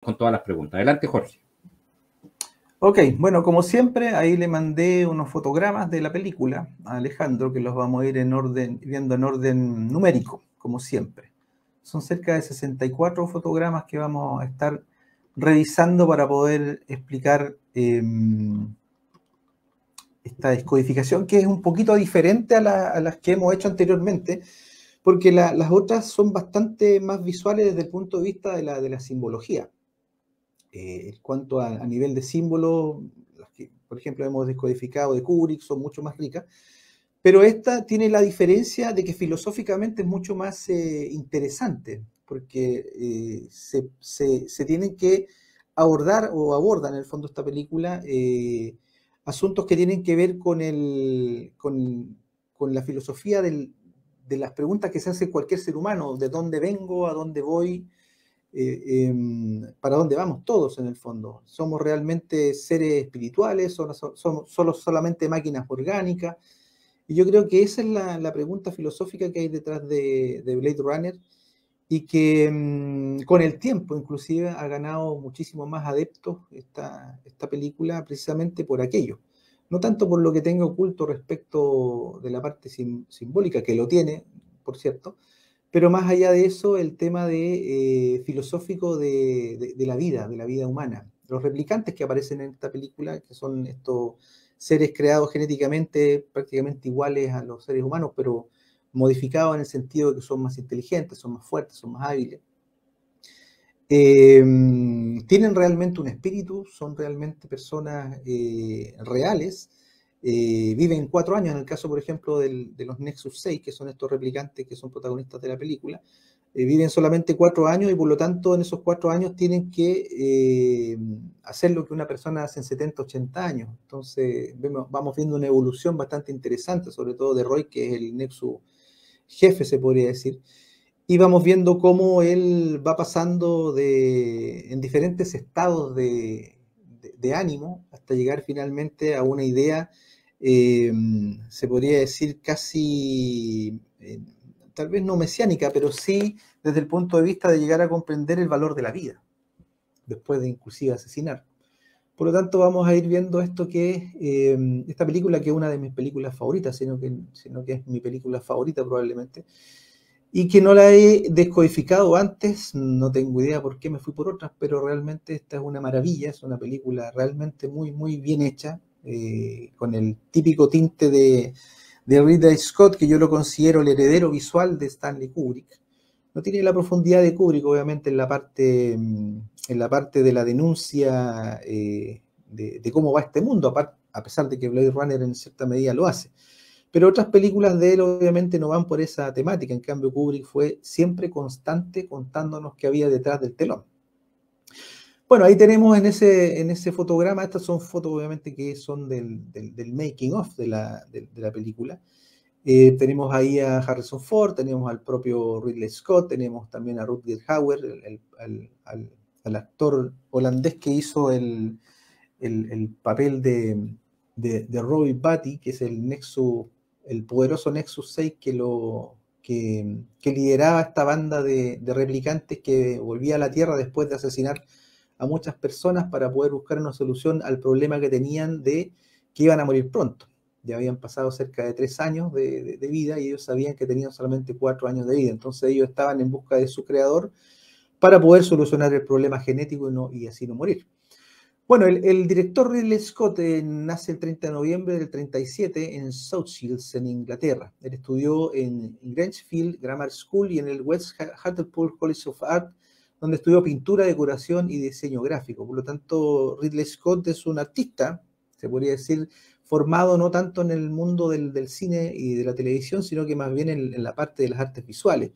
con todas las preguntas. Adelante, Jorge. Ok, bueno, como siempre, ahí le mandé unos fotogramas de la película a Alejandro, que los vamos a ir viendo en orden numérico, como siempre. Son cerca de 64 fotogramas que vamos a estar revisando para poder explicar esta descodificación, que es un poquito diferente a las que hemos hecho anteriormente, porque las otras son bastante más visuales desde el punto de vista de la simbología. En cuanto a nivel de símbolos, las que, por ejemplo, hemos descodificado de Kubrick son mucho más ricas, pero esta tiene la diferencia de que filosóficamente es mucho más interesante, porque se tienen que abordar o abordan en el fondo esta película asuntos que tienen que ver con la filosofía de las preguntas que se hace cualquier ser humano, de dónde vengo, a dónde voy, para dónde vamos todos en el fondo. ¿Somos realmente seres espirituales? ¿Somos solamente máquinas orgánicas? Y yo creo que esa es la pregunta filosófica que hay detrás de Blade Runner y que con el tiempo inclusive ha ganado muchísimo más adeptos esta película precisamente por aquello. No tanto por lo que tenga oculto respecto de la parte simbólica, que lo tiene, por cierto, pero más allá de eso, el tema filosófico de la vida humana. Los replicantes que aparecen en esta película, que son estos seres creados genéticamente prácticamente iguales a los seres humanos, pero modificados en el sentido de que son más inteligentes, son más fuertes, son más hábiles. Tienen realmente un espíritu, son realmente personas reales. Viven 4 años, en el caso, por ejemplo, de los Nexus 6, que son estos replicantes que son protagonistas de la película, viven solamente 4 años y por lo tanto en esos 4 años tienen que hacer lo que una persona hace en 70, 80 años. Entonces vamos viendo una evolución bastante interesante, sobre todo de Roy, que es el Nexus jefe, se podría decir. Y vamos viendo cómo él va pasando en diferentes estados de ánimo hasta llegar finalmente a una idea, se podría decir casi, tal vez no mesiánica, pero sí desde el punto de vista de llegar a comprender el valor de la vida, después de inclusive asesinar. Por lo tanto, vamos a ir viendo esto que es esta película, que es una de mis películas favoritas, sino que es mi película favorita probablemente, y que no la he descodificado antes, no tengo idea por qué me fui por otras, pero realmente esta es una maravilla, es una película realmente muy, muy bien hecha, con el típico tinte de Ridley Scott, que yo lo considero el heredero visual de Stanley Kubrick. No tiene la profundidad de Kubrick, obviamente, en la parte de la denuncia de cómo va este mundo, a pesar de que Blade Runner en cierta medida lo hace. Pero otras películas de él obviamente no van por esa temática. En cambio, Kubrick fue siempre constante contándonos qué había detrás del telón. Bueno, ahí tenemos en ese fotograma, estas son fotos obviamente que son del making of de la película. Tenemos ahí a Harrison Ford, tenemos al propio Ridley Scott, tenemos también a Rutger Hauer, al actor holandés que hizo el papel de Roy Batty, que es el poderoso Nexus 6 que lideraba esta banda de replicantes que volvía a la Tierra después de asesinar a muchas personas para poder buscar una solución al problema que tenían de que iban a morir pronto. Ya habían pasado cerca de 3 años de vida y ellos sabían que tenían solamente 4 años de vida. Entonces ellos estaban en busca de su creador para poder solucionar el problema genético y así no morir. Bueno, el director Ridley Scott nace el 30 de noviembre del 37 en South Shields, en Inglaterra. Él estudió en Grangefield Grammar School y en el West Hartlepool College of Art, donde estudió pintura, decoración y diseño gráfico. Por lo tanto, Ridley Scott es un artista, se podría decir, formado no tanto en el mundo del cine y de la televisión, sino que más bien en la parte de las artes visuales.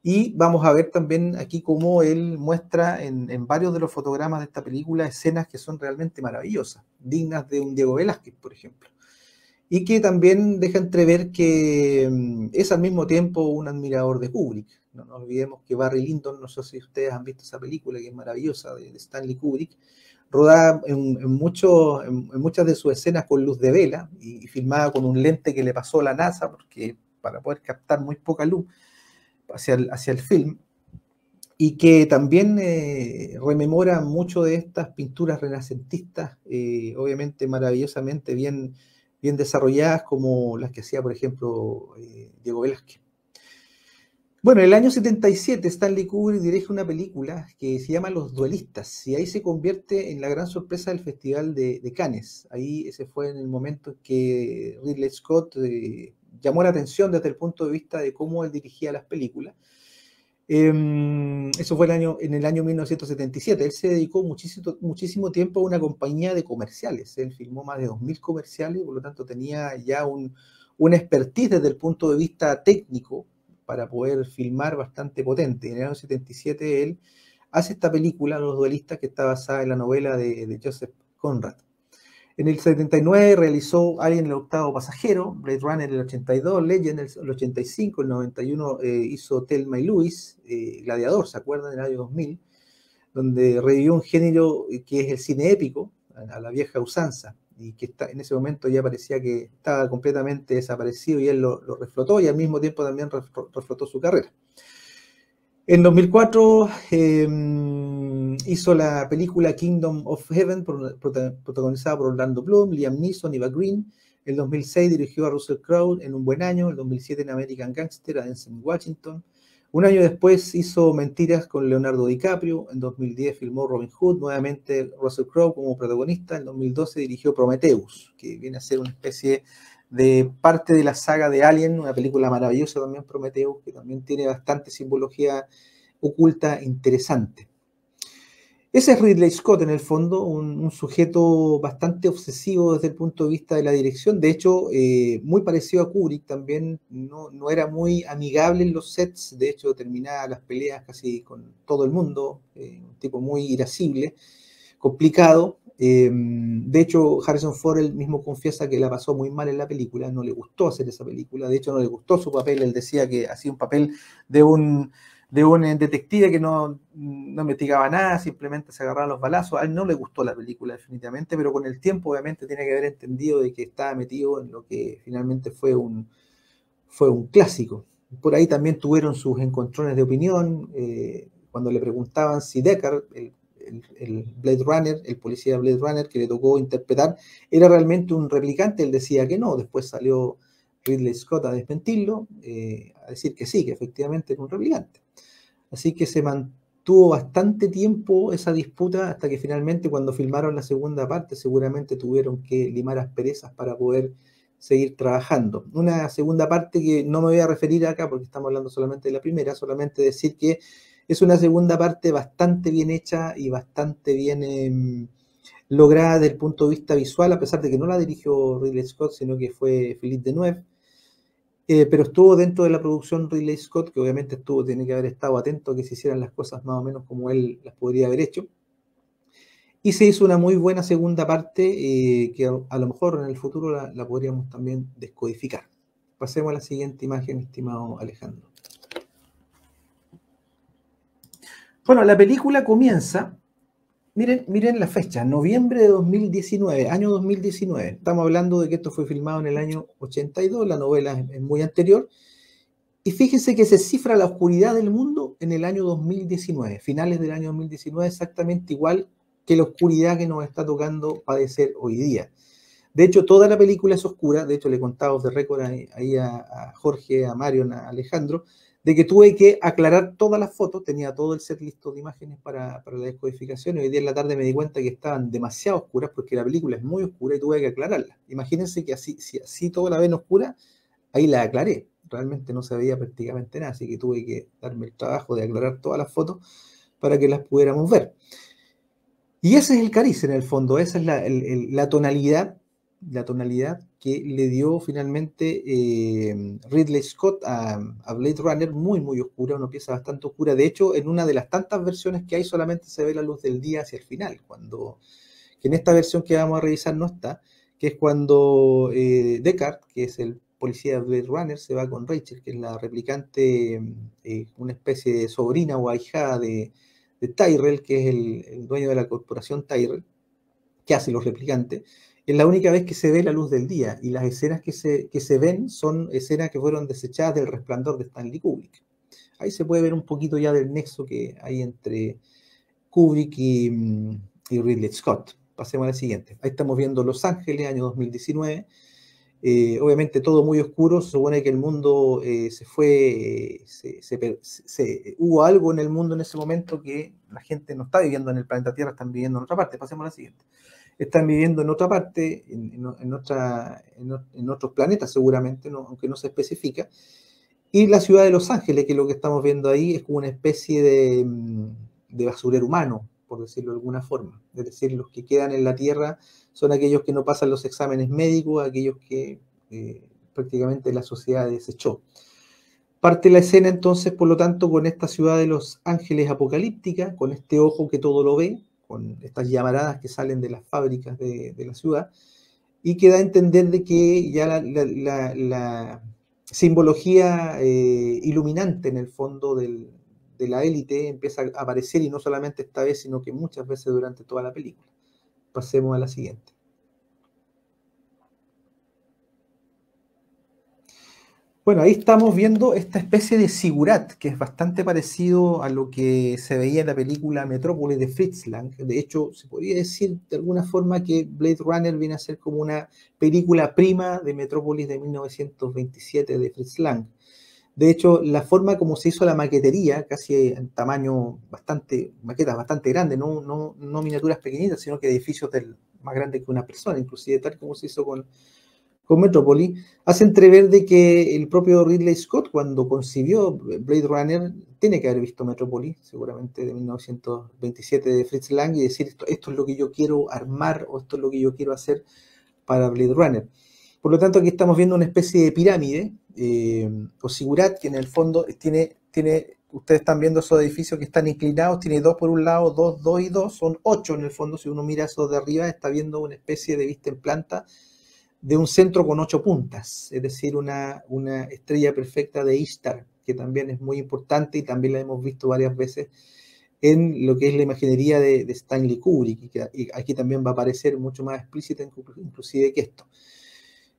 Y vamos a ver también aquí cómo él muestra en varios de los fotogramas de esta película escenas que son realmente maravillosas, dignas de un Diego Velázquez, por ejemplo. Y que también deja entrever que es al mismo tiempo un admirador de Kubrick. No nos olvidemos que Barry Lyndon, no sé si ustedes han visto esa película que es maravillosa, de Stanley Kubrick, rodada en muchas de sus escenas con luz de vela y filmada con un lente que le pasó la NASA, porque para poder captar muy poca luz hacia el film, y que también rememora mucho de estas pinturas renacentistas, obviamente maravillosamente bien desarrolladas, como las que hacía, por ejemplo, Diego Velázquez. Bueno, en el año 77 Stanley Kubrick dirige una película que se llama Los Duelistas, y ahí se convierte en la gran sorpresa del Festival de Cannes. Ahí ese fue en el momento en que Ridley Scott llamó la atención desde el punto de vista de cómo él dirigía las películas. Eso fue en el año 1977. Él se dedicó muchísimo tiempo a una compañía de comerciales. Él filmó más de 2000 comerciales, por lo tanto tenía ya una expertise desde el punto de vista técnico para poder filmar bastante potente. En el año 77 él hace esta película, Los Duelistas, que está basada en la novela de Joseph Conrad. En el 79 realizó Alien el octavo pasajero, Blade Runner el 82, Legend el 85, el 91 hizo Thelma y Louise, Gladiador, ¿se acuerdan? En el año 2000, donde revivió un género que es el cine épico, a la vieja usanza, y que en ese momento ya parecía que estaba completamente desaparecido, y él lo reflotó, y al mismo tiempo también reflotó su carrera. En 2004 hizo la película Kingdom of Heaven, protagonizada por Orlando Bloom, Liam Neeson y Eva Green. En 2006 dirigió a Russell Crowe en Un Buen Año. En 2007 en American Gangster, a Denzel Washington. Un año después hizo Mentiras con Leonardo DiCaprio. En 2010 filmó Robin Hood, nuevamente Russell Crowe como protagonista. En 2012 dirigió Prometheus, que viene a ser una especie de parte de la saga de Alien, una película maravillosa también, Prometheus, que también tiene bastante simbología oculta interesante. Ese es Ridley Scott, en el fondo, un sujeto bastante obsesivo desde el punto de vista de la dirección. De hecho, muy parecido a Kubrick, también no era muy amigable en los sets. De hecho, terminaba las peleas casi con todo el mundo, un tipo muy irascible, complicado. De hecho, Harrison Ford él mismo confiesa que la pasó muy mal en la película, no le gustó hacer esa película, de hecho no le gustó su papel. Él decía que hacía un papel de un detective que no investigaba nada, simplemente se agarraba los balazos. A él no le gustó la película definitivamente, pero con el tiempo obviamente tiene que haber entendido de que estaba metido en lo que finalmente fue un clásico. Por ahí también tuvieron sus encontrones de opinión, cuando le preguntaban si Deckard, el Blade Runner, el policía Blade Runner que le tocó interpretar, era realmente un replicante. Él decía que no. Después salió Ridley Scott a desmentirlo, a decir que sí, que efectivamente era un replicante. Así que se mantuvo bastante tiempo esa disputa, hasta que finalmente, cuando filmaron la segunda parte, seguramente tuvieron que limar asperezas para poder seguir trabajando. Una segunda parte que no me voy a referir acá porque estamos hablando solamente de la primera, solamente decir que es una segunda parte bastante bien hecha y bastante bien lograda desde el punto de vista visual, a pesar de que no la dirigió Ridley Scott, sino que fue Philippe Deneuve. Pero estuvo dentro de la producción Ridley Scott, que obviamente tiene que haber estado atento a que se hicieran las cosas más o menos como él las podría haber hecho. Y se hizo una muy buena segunda parte, que a lo mejor en el futuro la podríamos también descodificar. Pasemos a la siguiente imagen, estimado Alejandro. Bueno, la película comienza, miren la fecha, noviembre de 2019, año 2019. Estamos hablando de que esto fue filmado en el año 82, la novela es muy anterior. Y fíjense que se cifra la oscuridad del mundo en el año 2019, finales del año 2019, exactamente igual que la oscuridad que nos está tocando padecer hoy día. De hecho, toda la película es oscura. De hecho, le contaba de récord ahí a Jorge, a Mario, a Alejandro, de que tuve que aclarar todas las fotos, tenía todo el set listo de imágenes para la descodificación, y hoy día en la tarde me di cuenta que estaban demasiado oscuras porque la película es muy oscura y tuve que aclararla. Imagínense que si así toda la ven oscura, ahí la aclaré. Realmente no se veía prácticamente nada, así que tuve que darme el trabajo de aclarar todas las fotos para que las pudiéramos ver. Y ese es el cariz en el fondo, esa es la tonalidad que le dio finalmente Ridley Scott a Blade Runner, muy oscura, una pieza bastante oscura. De hecho, en una de las tantas versiones que hay solamente se ve la luz del día hacia el final, que en esta versión que vamos a revisar no está, que es cuando Deckard, que es el policía de Blade Runner, se va con Rachel, que es la replicante, una especie de sobrina o ahijada de Tyrell, que es el dueño de la corporación Tyrell, que hace los replicantes. Es la única vez que se ve la luz del día, y las escenas que se ven son escenas que fueron desechadas del Resplandor de Stanley Kubrick. Ahí se puede ver un poquito ya del nexo que hay entre Kubrick y Ridley Scott. Pasemos a la siguiente. Ahí estamos viendo Los Ángeles, año 2019. Obviamente todo muy oscuro, se supone que el mundo se fue, hubo algo en el mundo en ese momento que la gente no está viviendo en el planeta Tierra, están viviendo en otra parte. Pasemos a la siguiente. Están viviendo en otra parte, en otros planetas seguramente, aunque no se especifica. Y la ciudad de Los Ángeles, que es lo que estamos viendo ahí, es como una especie de basurero humano, por decirlo de alguna forma. Es decir, los que quedan en la Tierra son aquellos que no pasan los exámenes médicos, aquellos que prácticamente la sociedad desechó. Parte la escena entonces, por lo tanto, con esta ciudad de Los Ángeles apocalíptica, con este ojo que todo lo ve, con estas llamaradas que salen de las fábricas de la ciudad, y que da a entender de que ya la simbología iluminante en el fondo de la élite empieza a aparecer, y no solamente esta vez, sino que muchas veces durante toda la película. Pasemos a la siguiente. Bueno, ahí estamos viendo esta especie de zigurat, que es bastante parecido a lo que se veía en la película Metrópolis de Fritz Lang. De hecho, se podría decir de alguna forma que Blade Runner viene a ser como una película prima de Metrópolis de 1927 de Fritz Lang. De hecho, la forma como se hizo la maquetería, casi en tamaño bastante, maquetas bastante grandes, no miniaturas pequeñitas, sino que edificios más grandes que una persona, inclusive tal como se hizo con Metrópolis, hace entrever de que el propio Ridley Scott, cuando concibió Blade Runner, tiene que haber visto Metrópolis, seguramente de 1927 de Fritz Lang, y decir esto es lo que yo quiero armar, o esto es lo que yo quiero hacer para Blade Runner. Por lo tanto, aquí estamos viendo una especie de pirámide, o zigurat, que en el fondo tiene, ustedes están viendo esos edificios que están inclinados, tiene dos por un lado, dos y dos, son 8 en el fondo. Si uno mira eso de arriba, está viendo una especie de vista en planta de un centro con 8 puntas, es decir, una estrella perfecta de Ishtar, que también es muy importante y también la hemos visto varias veces en lo que es la imaginería de Stanley Kubrick, y aquí también va a aparecer mucho más explícita inclusive que esto.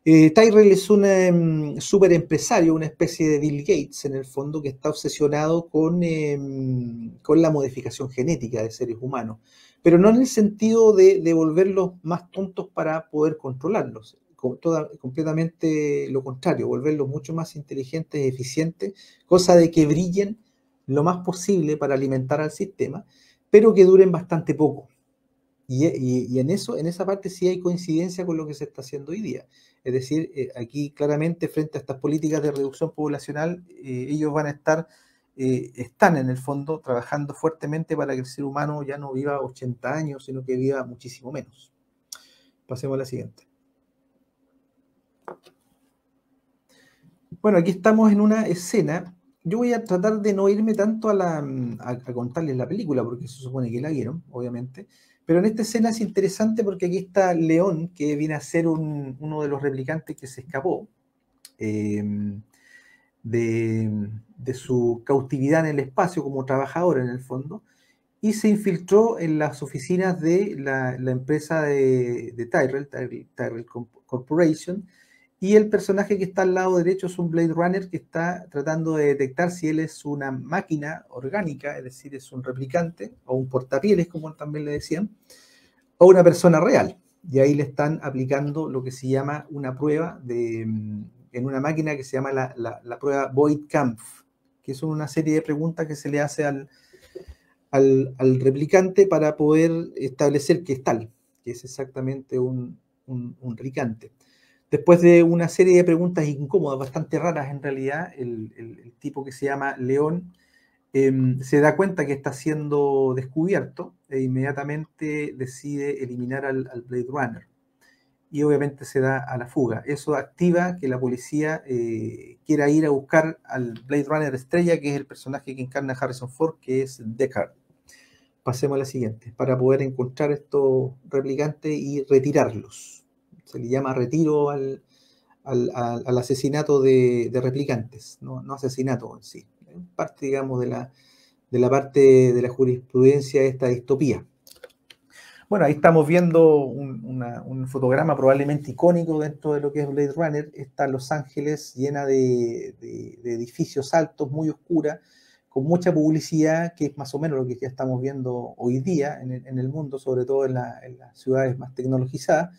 Tyrell es un super empresario, una especie de Bill Gates en el fondo, que está obsesionado con la modificación genética de seres humanos, pero no en el sentido de volverlos más tontos para poder controlarlos, completamente lo contrario, volverlos mucho más inteligentes, eficientes, cosa de que brillen lo más posible para alimentar al sistema, pero que duren bastante poco. Y en esa parte sí hay coincidencia con lo que se está haciendo hoy día. Es decir, aquí claramente frente a estas políticas de reducción poblacional, ellos van a están en el fondo trabajando fuertemente para que el ser humano ya no viva 80 años, sino que viva muchísimo menos. Pasemos a la siguiente. Bueno, aquí estamos en una escena. Yo voy a tratar de no irme tanto a contarles la película, porque se supone que la vieron, obviamente. Pero en esta escena es interesante porque aquí está León, que viene a ser uno de los replicantes que se escapó de su cautividad en el espacio como trabajador en el fondo, y se infiltró en las oficinas de la empresa de Tyrell Corporation, y el personaje que está al lado derecho es un Blade Runner que está tratando de detectar si él es una máquina orgánica, es decir, es un replicante o un portapieles, como también le decían, o una persona real. Y ahí le están aplicando lo que se llama una prueba en una máquina que se llama la prueba Voight-Kampff, que son una serie de preguntas que se le hace al replicante para poder establecer que es tal, que es exactamente un replicante. Después de una serie de preguntas incómodas, bastante raras en realidad, el tipo que se llama León se da cuenta que está siendo descubierto e inmediatamente decide eliminar al Blade Runner. Y obviamente se da a la fuga. Eso activa que la policía quiera ir a buscar al Blade Runner estrella, que es el personaje que encarna Harrison Ford, que es Deckard. Pasemos a la siguiente, para poder encontrar estos replicantes y retirarlos. Se le llama retiro al asesinato de replicantes, no asesinato en sí. Parte, digamos, de la parte de la jurisprudencia de esta distopía. Bueno, ahí estamos viendo un fotograma probablemente icónico dentro de lo que es Blade Runner. Está Los Ángeles llena de edificios altos, muy oscura, con mucha publicidad, que es más o menos lo que ya estamos viendo hoy día en el mundo, sobre todo en las ciudades más tecnologizadas,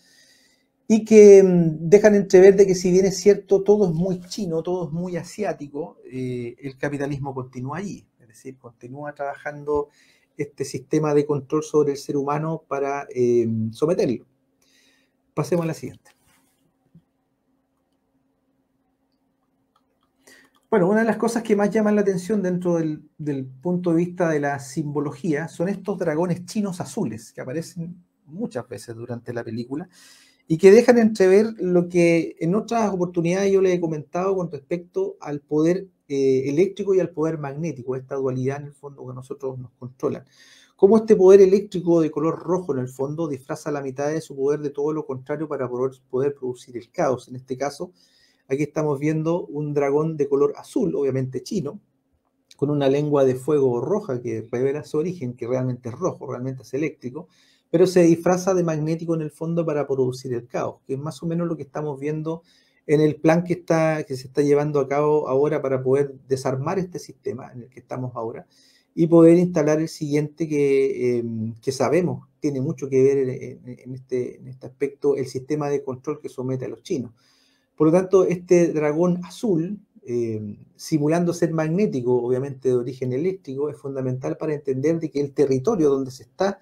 y que dejan entrever de que si bien es cierto, todo es muy chino, todo es muy asiático, el capitalismo continúa allí, es decir, continúa trabajando este sistema de control sobre el ser humano para someterlo. Pasemos a la siguiente. Bueno, una de las cosas que más llaman la atención dentro del punto de vista de la simbología son estos dragones chinos azules que aparecen muchas veces durante la película y que dejan entrever lo que en otras oportunidades yo les he comentado con respecto al poder eléctrico y al poder magnético, esta dualidad en el fondo que nosotros nos controlan. Cómo este poder eléctrico de color rojo en el fondo disfraza la mitad de su poder de todo lo contrario para poder producir el caos. En este caso, aquí estamos viendo un dragón de color azul, obviamente chino, con una lengua de fuego roja que revela su origen, que realmente es rojo, realmente es eléctrico, pero se disfraza de magnético en el fondo para producir el caos, que es más o menos lo que estamos viendo en el plan que se está llevando a cabo ahora para poder desarmar este sistema en el que estamos ahora y poder instalar el siguiente que sabemos tiene mucho que ver en este aspecto, el sistema de control que somete a los chinos. Por lo tanto, este dragón azul, simulando ser magnético, obviamente de origen eléctrico, es fundamental para entender de que el territorio donde se está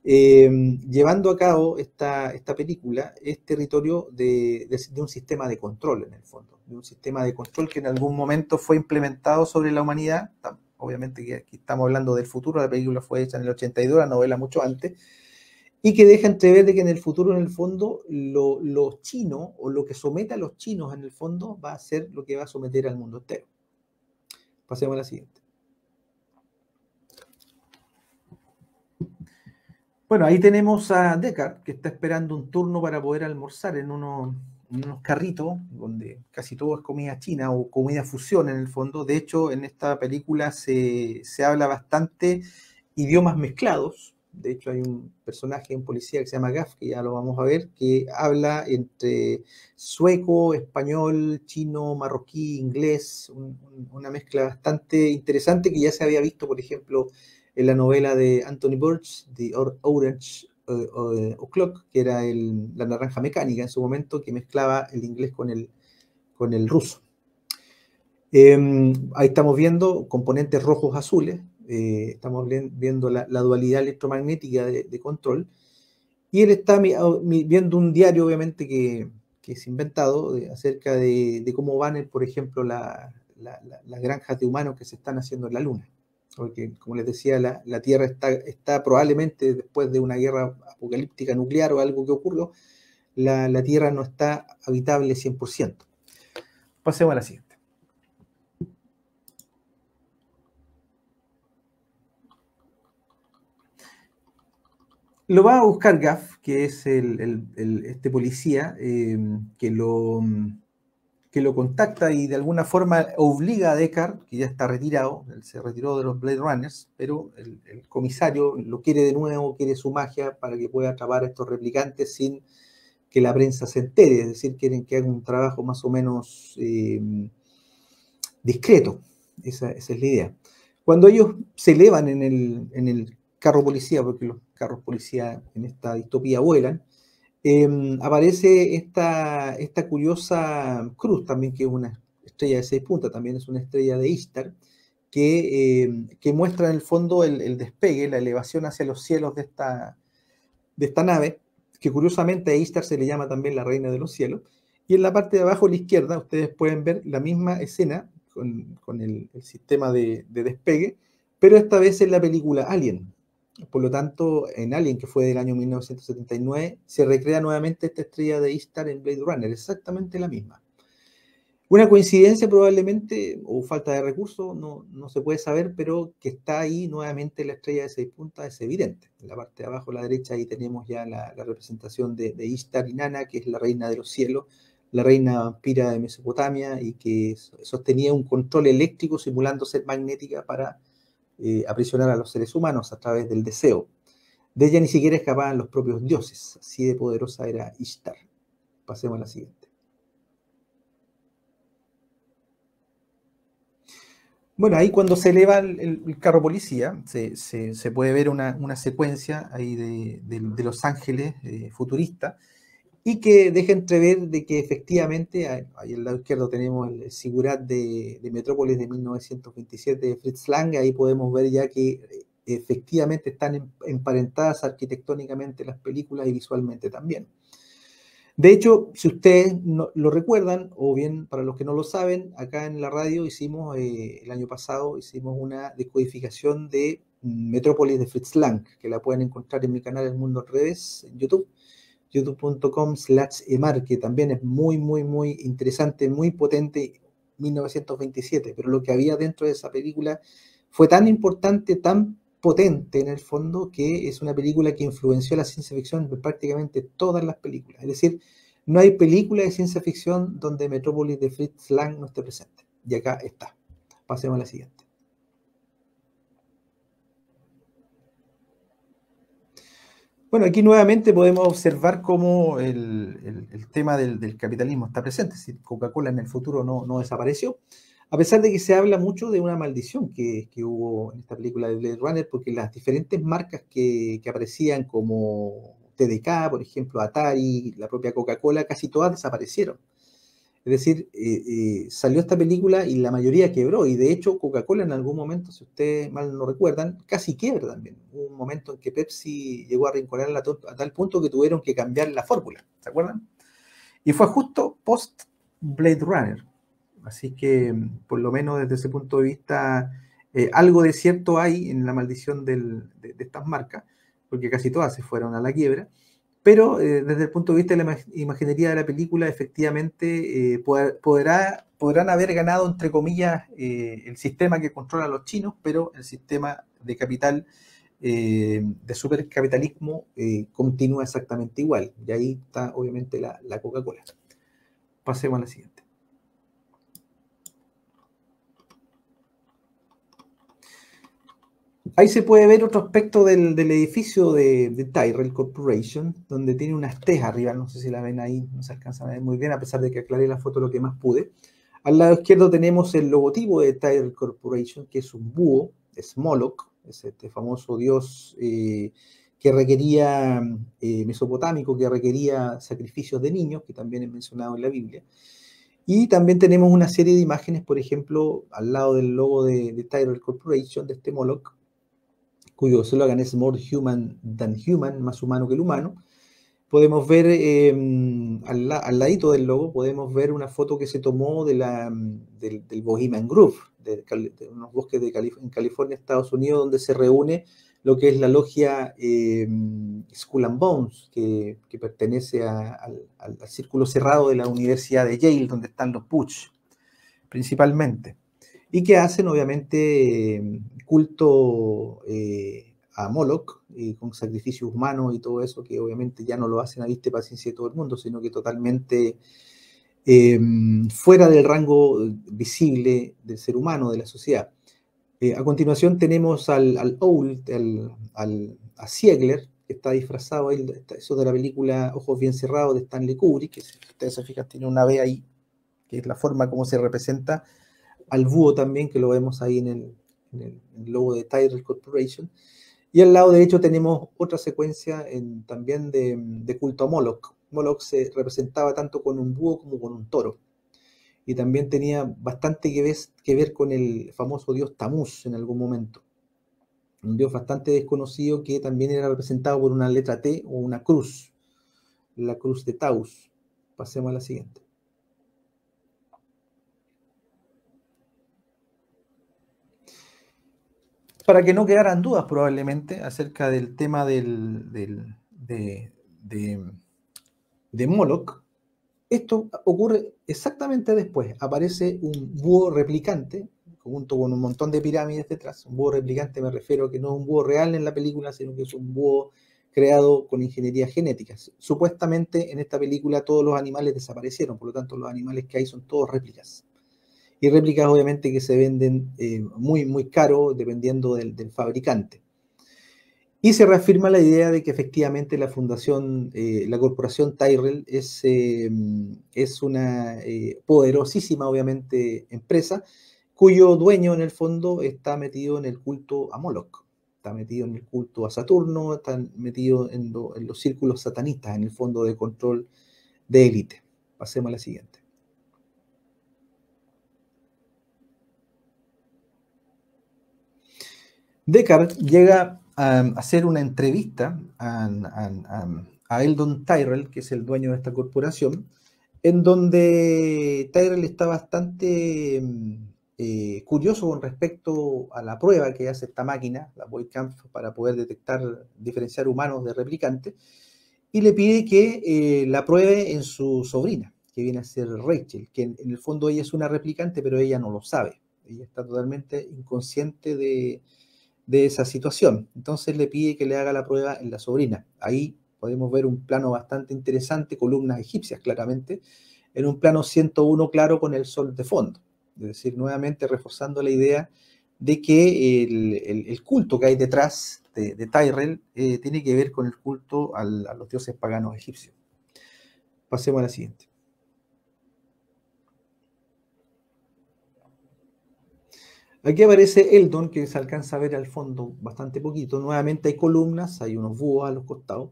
llevando a cabo esta película es territorio de un sistema de control, en el fondo, de un sistema de control que en algún momento fue implementado sobre la humanidad. Obviamente que aquí estamos hablando del futuro, la película fue hecha en el 82, la novela mucho antes, y que deja entrever de que en el futuro, en el fondo, lo chino o lo que someta a los chinos, en el fondo, va a ser lo que va a someter al mundo entero. Pasemos a la siguiente. Bueno, ahí tenemos a Deckard, que está esperando un turno para poder almorzar en unos carritos, donde casi todo es comida china o comida fusión en el fondo. De hecho, en esta película se habla bastante idiomas mezclados. De hecho, hay un personaje, un policía que se llama Gaff, que ya lo vamos a ver, que habla entre sueco, español, chino, marroquí, inglés, una mezcla bastante interesante que ya se había visto, por ejemplo, en la novela de Anthony Burch, The Orange O'Clock, que era la naranja mecánica en su momento, que mezclaba el inglés con el ruso. Ahí estamos viendo componentes rojos azules, estamos viendo la dualidad electromagnética de control, y él está viendo un diario, obviamente, que es inventado acerca de cómo van, por ejemplo, las granjas de humanos que se están haciendo en la Luna. Porque, como les decía, la Tierra está probablemente, después de una guerra apocalíptica nuclear o algo que ocurrió, la Tierra no está habitable 100%. Pasemos a la siguiente. Lo va a buscar Gaff, que es este policía que lo contacta y de alguna forma obliga a Deckard, que ya está retirado, él se retiró de los Blade Runners, pero el comisario lo quiere de nuevo, quiere su magia para que pueda atrapar a estos replicantes sin que la prensa se entere, es decir, quieren que haga un trabajo más o menos discreto, esa es la idea. Cuando ellos se elevan en el carro policía, porque los carros policía en esta distopía vuelan, aparece esta curiosa cruz también, que es una estrella de 6 puntas, también es una estrella de Ishtar, que muestra en el fondo el despegue, la elevación hacia los cielos de esta nave, que curiosamente a Ishtar se le llama también la reina de los cielos, y en la parte de abajo a la izquierda ustedes pueden ver la misma escena con el sistema de despegue, pero esta vez en la película Alien. Por lo tanto, en Alien, que fue del año 1979, se recrea nuevamente esta estrella de Ishtar en Blade Runner, exactamente la misma. Una coincidencia probablemente, o falta de recursos, no se puede saber, pero que está ahí nuevamente la estrella de 6 puntas es evidente. En la parte de abajo a la derecha ahí tenemos ya la representación de Ishtar Inanna, que es la reina de los cielos, la reina vampira de Mesopotamia, y que sostenía un control eléctrico simulando ser magnética para aprisionar a los seres humanos a través del deseo. De ella ni siquiera escapaban los propios dioses, así de poderosa era Ishtar. Pasemos a la siguiente. Bueno, ahí cuando se eleva el carro policía, se puede ver una secuencia ahí de Los Ángeles futurista, y que deja entrever de que efectivamente, ahí al lado izquierdo tenemos el Sigurat de Metrópolis de 1927 de Fritz Lang. Ahí podemos ver ya que efectivamente están emparentadas arquitectónicamente las películas y visualmente también. De hecho, si ustedes no, lo recuerdan, o bien para los que no lo saben, acá en la radio hicimos, el año pasado, hicimos una decodificación de Metrópolis de Fritz Lang, que la pueden encontrar en mi canal El Mundo al Revés, en YouTube, youtube.com/emar, que también es muy, muy, muy interesante, muy potente, 1927, pero lo que había dentro de esa película fue tan importante, tan potente en el fondo, que es una película que influenció la ciencia ficción en prácticamente todas las películas. Es decir, no hay película de ciencia ficción donde Metrópolis de Fritz Lang no esté presente. Y acá está. Pasemos a la siguiente. Bueno, aquí nuevamente podemos observar cómo el tema del capitalismo está presente. Es decir, Coca-Cola en el futuro no desapareció, a pesar de que se habla mucho de una maldición que hubo en esta película de Blade Runner, porque las diferentes marcas que aparecían como TDK, por ejemplo, Atari, la propia Coca-Cola, casi todas desaparecieron. Es decir, salió esta película y la mayoría quebró. Y de hecho, Coca-Cola en algún momento, si ustedes mal no recuerdan, casi quiebra también. Hubo un momento en que Pepsi llegó a arrinconarla a tal punto que tuvieron que cambiar la fórmula. ¿Se acuerdan? Y fue justo post Blade Runner. Así que, por lo menos desde ese punto de vista, algo de cierto hay en la maldición de estas marcas, porque casi todas se fueron a la quiebra. Pero desde el punto de vista de la imaginería de la película, efectivamente podrán haber ganado, entre comillas, el sistema que controla a los chinos, pero el sistema de capital, de supercapitalismo, continúa exactamente igual. Y ahí está, obviamente, la Coca-Cola. Pasemos a la siguiente. Ahí se puede ver otro aspecto del edificio de Tyrell Corporation, donde tiene unas T's arriba, no sé si la ven ahí, no se alcanza a ver muy bien, a pesar de que aclaré la foto lo que más pude. Al lado izquierdo tenemos el logotipo de Tyrell Corporation, que es un búho, es Moloch, es este famoso dios que requería, mesopotámico, que requería sacrificios de niños, que también es mencionado en la Biblia. Y también tenemos una serie de imágenes, por ejemplo, al lado del logo de Tyrell Corporation, de este Moloch, cuyo eslogan es More Human Than Human, más humano que el humano. Podemos ver al ladito del logo, podemos ver una foto que se tomó del Bohemian Grove, de unos bosques en California, Estados Unidos, donde se reúne lo que es la logia Skull and Bones, que pertenece al círculo cerrado de la Universidad de Yale, donde están los Butch, principalmente. Y que hacen, obviamente, culto a Moloch, con sacrificios humanos y todo eso, que obviamente ya no lo hacen a vista y paciencia de todo el mundo, sino que totalmente fuera del rango visible del ser humano, de la sociedad. A continuación tenemos al Owl, a Ziegler, que está disfrazado ahí, eso de la película Ojos Bien Cerrados de Stanley Kubrick, que si ustedes se fijan tiene una B ahí, que es la forma como se representa al búho también, que lo vemos ahí en el logo de Tyrell Corporation. Y al lado derecho tenemos otra secuencia también de culto a Moloch. Moloch se representaba tanto con un búho como con un toro. Y también tenía bastante que ver con el famoso dios Tamuz en algún momento. Un dios bastante desconocido que también era representado por una letra T o una cruz. La cruz de Taus. Pasemos a la siguiente. Para que no quedaran dudas probablemente acerca del tema de Moloch, esto ocurre exactamente después. Aparece un búho replicante, junto con un montón de pirámides detrás. Un búho replicante, me refiero a que no es un búho real en la película, sino que es un búho creado con ingeniería genética. Supuestamente en esta película todos los animales desaparecieron, por lo tanto los animales que hay son todos réplicas. Y réplicas obviamente que se venden muy, muy caro dependiendo del fabricante. Y se reafirma la idea de que efectivamente la fundación, la corporación Tyrell es una poderosísima, obviamente, empresa cuyo dueño en el fondo está metido en el culto a Moloch, está metido en el culto a Saturno, está metido en los círculos satanistas, en el fondo de control de élite. Pasemos a la siguiente. Deckard llega a hacer una entrevista a Eldon Tyrell, que es el dueño de esta corporación, en donde Tyrell está bastante curioso con respecto a la prueba que hace esta máquina, la Voight-Kampff, para poder detectar, diferenciar humanos de replicantes, y le pide que la pruebe en su sobrina, que viene a ser Rachel, que en el fondo ella es una replicante, pero ella no lo sabe. Ella está totalmente inconsciente de esa situación. Entonces le pide que le haga la prueba en la sobrina. Ahí podemos ver un plano bastante interesante, columnas egipcias claramente, en un plano 101 claro con el sol de fondo. Es decir, nuevamente reforzando la idea de que el culto que hay detrás de Tyrell tiene que ver con el culto a los dioses paganos egipcios. Pasemos a la siguiente. Aquí aparece Eldon, que se alcanza a ver al fondo bastante poquito. Nuevamente hay columnas, hay unos búhos a los costados.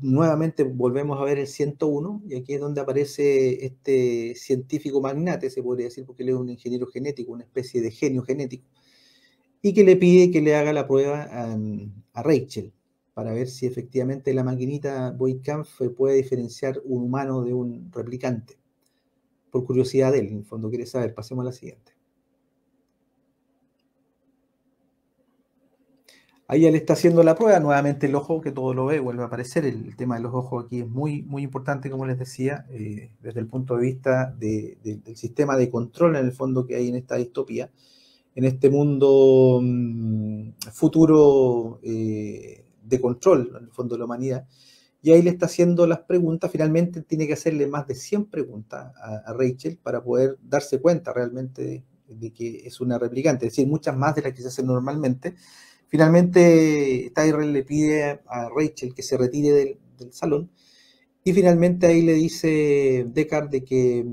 Nuevamente volvemos a ver el 101, y aquí es donde aparece este científico magnate, se podría decir, porque él es un ingeniero genético, una especie de genio genético, y que le pide que le haga la prueba a Rachel, para ver si efectivamente la maquinita Voight-Kampff puede diferenciar un humano de un replicante. Por curiosidad de él, en el fondo quiere saber. Pasemos a la siguiente. Ahí él está haciendo la prueba, nuevamente el ojo que todo lo ve, vuelve a aparecer. El tema de los ojos aquí es muy, muy importante, como les decía, desde el punto de vista del sistema de control en el fondo que hay en esta distopía, en este mundo futuro de control, en el fondo de la humanidad. Y ahí le está haciendo las preguntas, finalmente tiene que hacerle más de 100 preguntas a Rachel para poder darse cuenta realmente de que es una replicante, es decir, muchas más de las que se hacen normalmente. Finalmente Tyrell le pide a Rachel que se retire del salón, y finalmente ahí le dice Deckard de que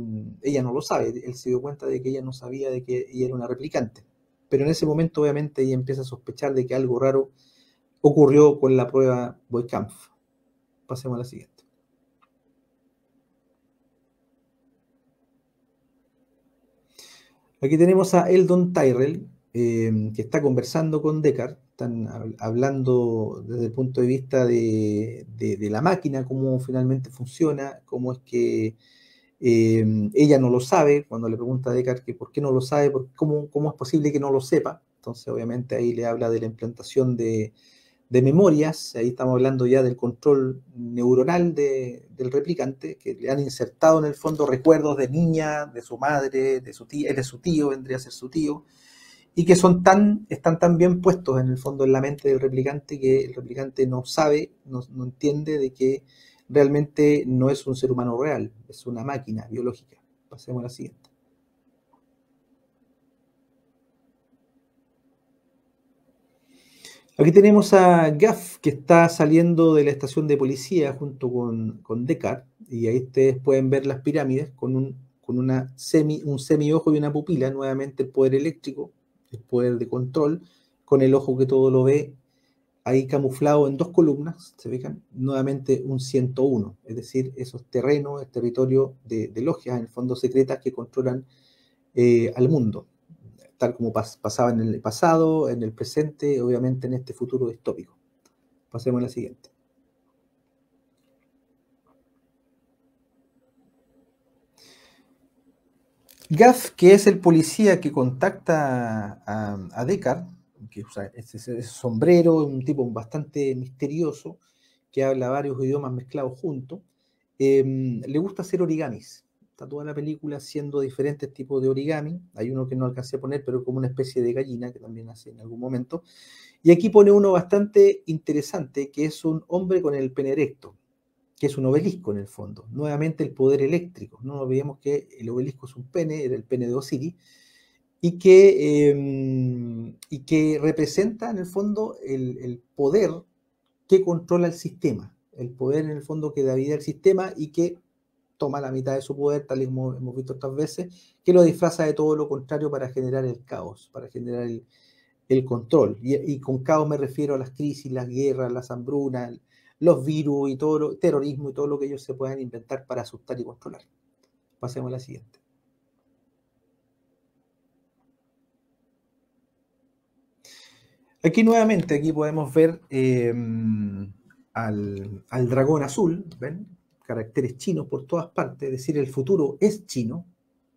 ella no lo sabe. Él se dio cuenta de que ella no sabía de que ella era una replicante, pero en ese momento obviamente ella empieza a sospechar de que algo raro ocurrió con la prueba Voight-Kampff. Pasemos a la siguiente. Aquí tenemos a Eldon Tyrell, que está conversando con Deckard. Están hablando desde el punto de vista de la máquina, cómo finalmente funciona, cómo es que ella no lo sabe. Cuando le pregunta a Deckard que por qué no lo sabe, cómo es posible que no lo sepa. Entonces obviamente ahí le habla de la implantación de memorias. Ahí estamos hablando ya del control neuronal del replicante, que le han insertado en el fondo recuerdos de niña, de su madre, de su tío, él es su tío, vendría a ser su tío, y que están tan bien puestos en el fondo en la mente del replicante, que el replicante no sabe, no entiende de que realmente no es un ser humano real, es una máquina biológica. Pasemos a la siguiente. Aquí tenemos a Gaff, que está saliendo de la estación de policía junto con Deckard, y ahí ustedes pueden ver las pirámides con un semiojo y una pupila. Nuevamente el poder eléctrico, el poder de control, con el ojo que todo lo ve, ahí camuflado en dos columnas, ¿se fijan? Nuevamente un 101, es decir, esos terrenos, el territorio de logias, en el fondo secretas, que controlan al mundo, tal como pasaba en el pasado, en el presente, obviamente en este futuro distópico. Pasemos a la siguiente. Gaff, que es el policía que contacta a Deckard, que usa ese sombrero, un tipo bastante misterioso, que habla varios idiomas mezclados juntos, le gusta hacer origamis. Está toda la película haciendo diferentes tipos de origami. Hay uno que no alcancé a poner, pero como una especie de gallina, que también hace en algún momento. Y aquí pone uno bastante interesante, que es un hombre con el pene erecto, que es un obelisco en el fondo. Nuevamente el poder eléctrico. No olvidemos que el obelisco es un pene, era el pene de Osiris, y que representa en el fondo el poder que controla el sistema, el poder en el fondo que da vida al sistema, y que toma la mitad de su poder, tal y como hemos visto otras veces, que lo disfraza de todo lo contrario para generar el caos, para generar el control. Y con caos me refiero a las crisis, las guerras, las hambrunas, los virus y todo lo, terrorismo y todo lo que ellos se puedan inventar para asustar y controlar. Pasemos a la siguiente. Aquí nuevamente, aquí podemos ver al dragón azul, ¿ven? Caracteres chinos por todas partes, es decir, el futuro es chino,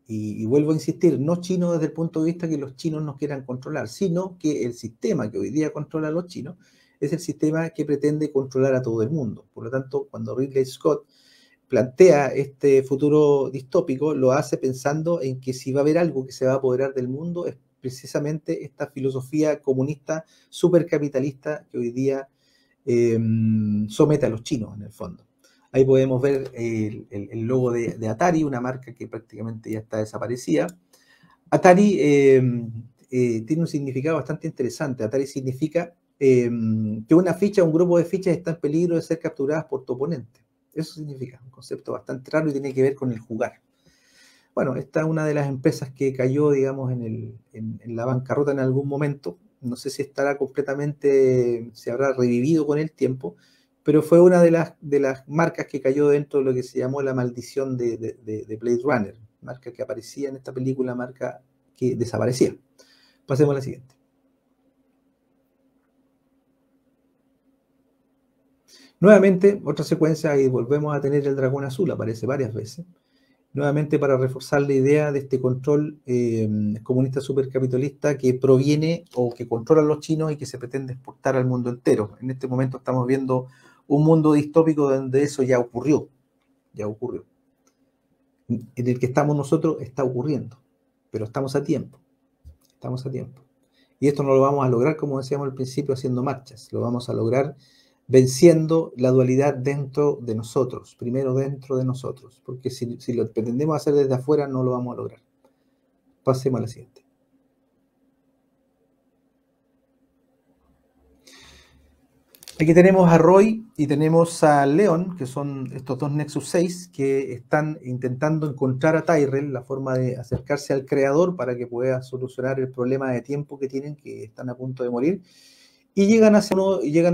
y vuelvo a insistir, no chino desde el punto de vista que los chinos nos quieran controlar, sino que el sistema que hoy día controla a los chinos es el sistema que pretende controlar a todo el mundo. Por lo tanto, cuando Ridley Scott plantea este futuro distópico, lo hace pensando en que si va a haber algo que se va a apoderar del mundo es precisamente esta filosofía comunista supercapitalista que hoy día somete a los chinos en el fondo. Ahí podemos ver el logo de Atari, una marca que prácticamente ya está desaparecida. Atari tiene un significado bastante interesante. Atari significa que una ficha, un grupo de fichas está en peligro de ser capturadas por tu oponente. Eso significa un concepto bastante raro y tiene que ver con el jugar. Bueno, esta es una de las empresas que cayó, digamos, en la bancarrota en algún momento. No sé si estará completamente, se habrá revivido con el tiempo, pero fue una de las marcas que cayó dentro de lo que se llamó la maldición de Blade Runner, marca que aparecía en esta película, marca que desaparecía. Pasemos a la siguiente. Nuevamente, otra secuencia y volvemos a tener el dragón azul, aparece varias veces. Nuevamente para reforzar la idea de este control comunista supercapitalista que proviene o que controlan los chinos y que se pretende exportar al mundo entero. En este momento estamos viendo un mundo distópico donde eso ya ocurrió. En el que estamos nosotros está ocurriendo, pero estamos a tiempo. Y esto no lo vamos a lograr, como decíamos al principio, haciendo marchas. Lo vamos a lograr venciendo la dualidad dentro de nosotros, primero dentro de nosotros, porque si lo pretendemos hacer desde afuera no lo vamos a lograr. Pasemos a la siguiente. Aquí tenemos a Roy y tenemos a Leon, que son estos dos Nexus 6 que están intentando encontrar a Tyrell, la forma de acercarse al creador para que pueda solucionar el problema de tiempo que tienen, que están a punto de morir. Y llegan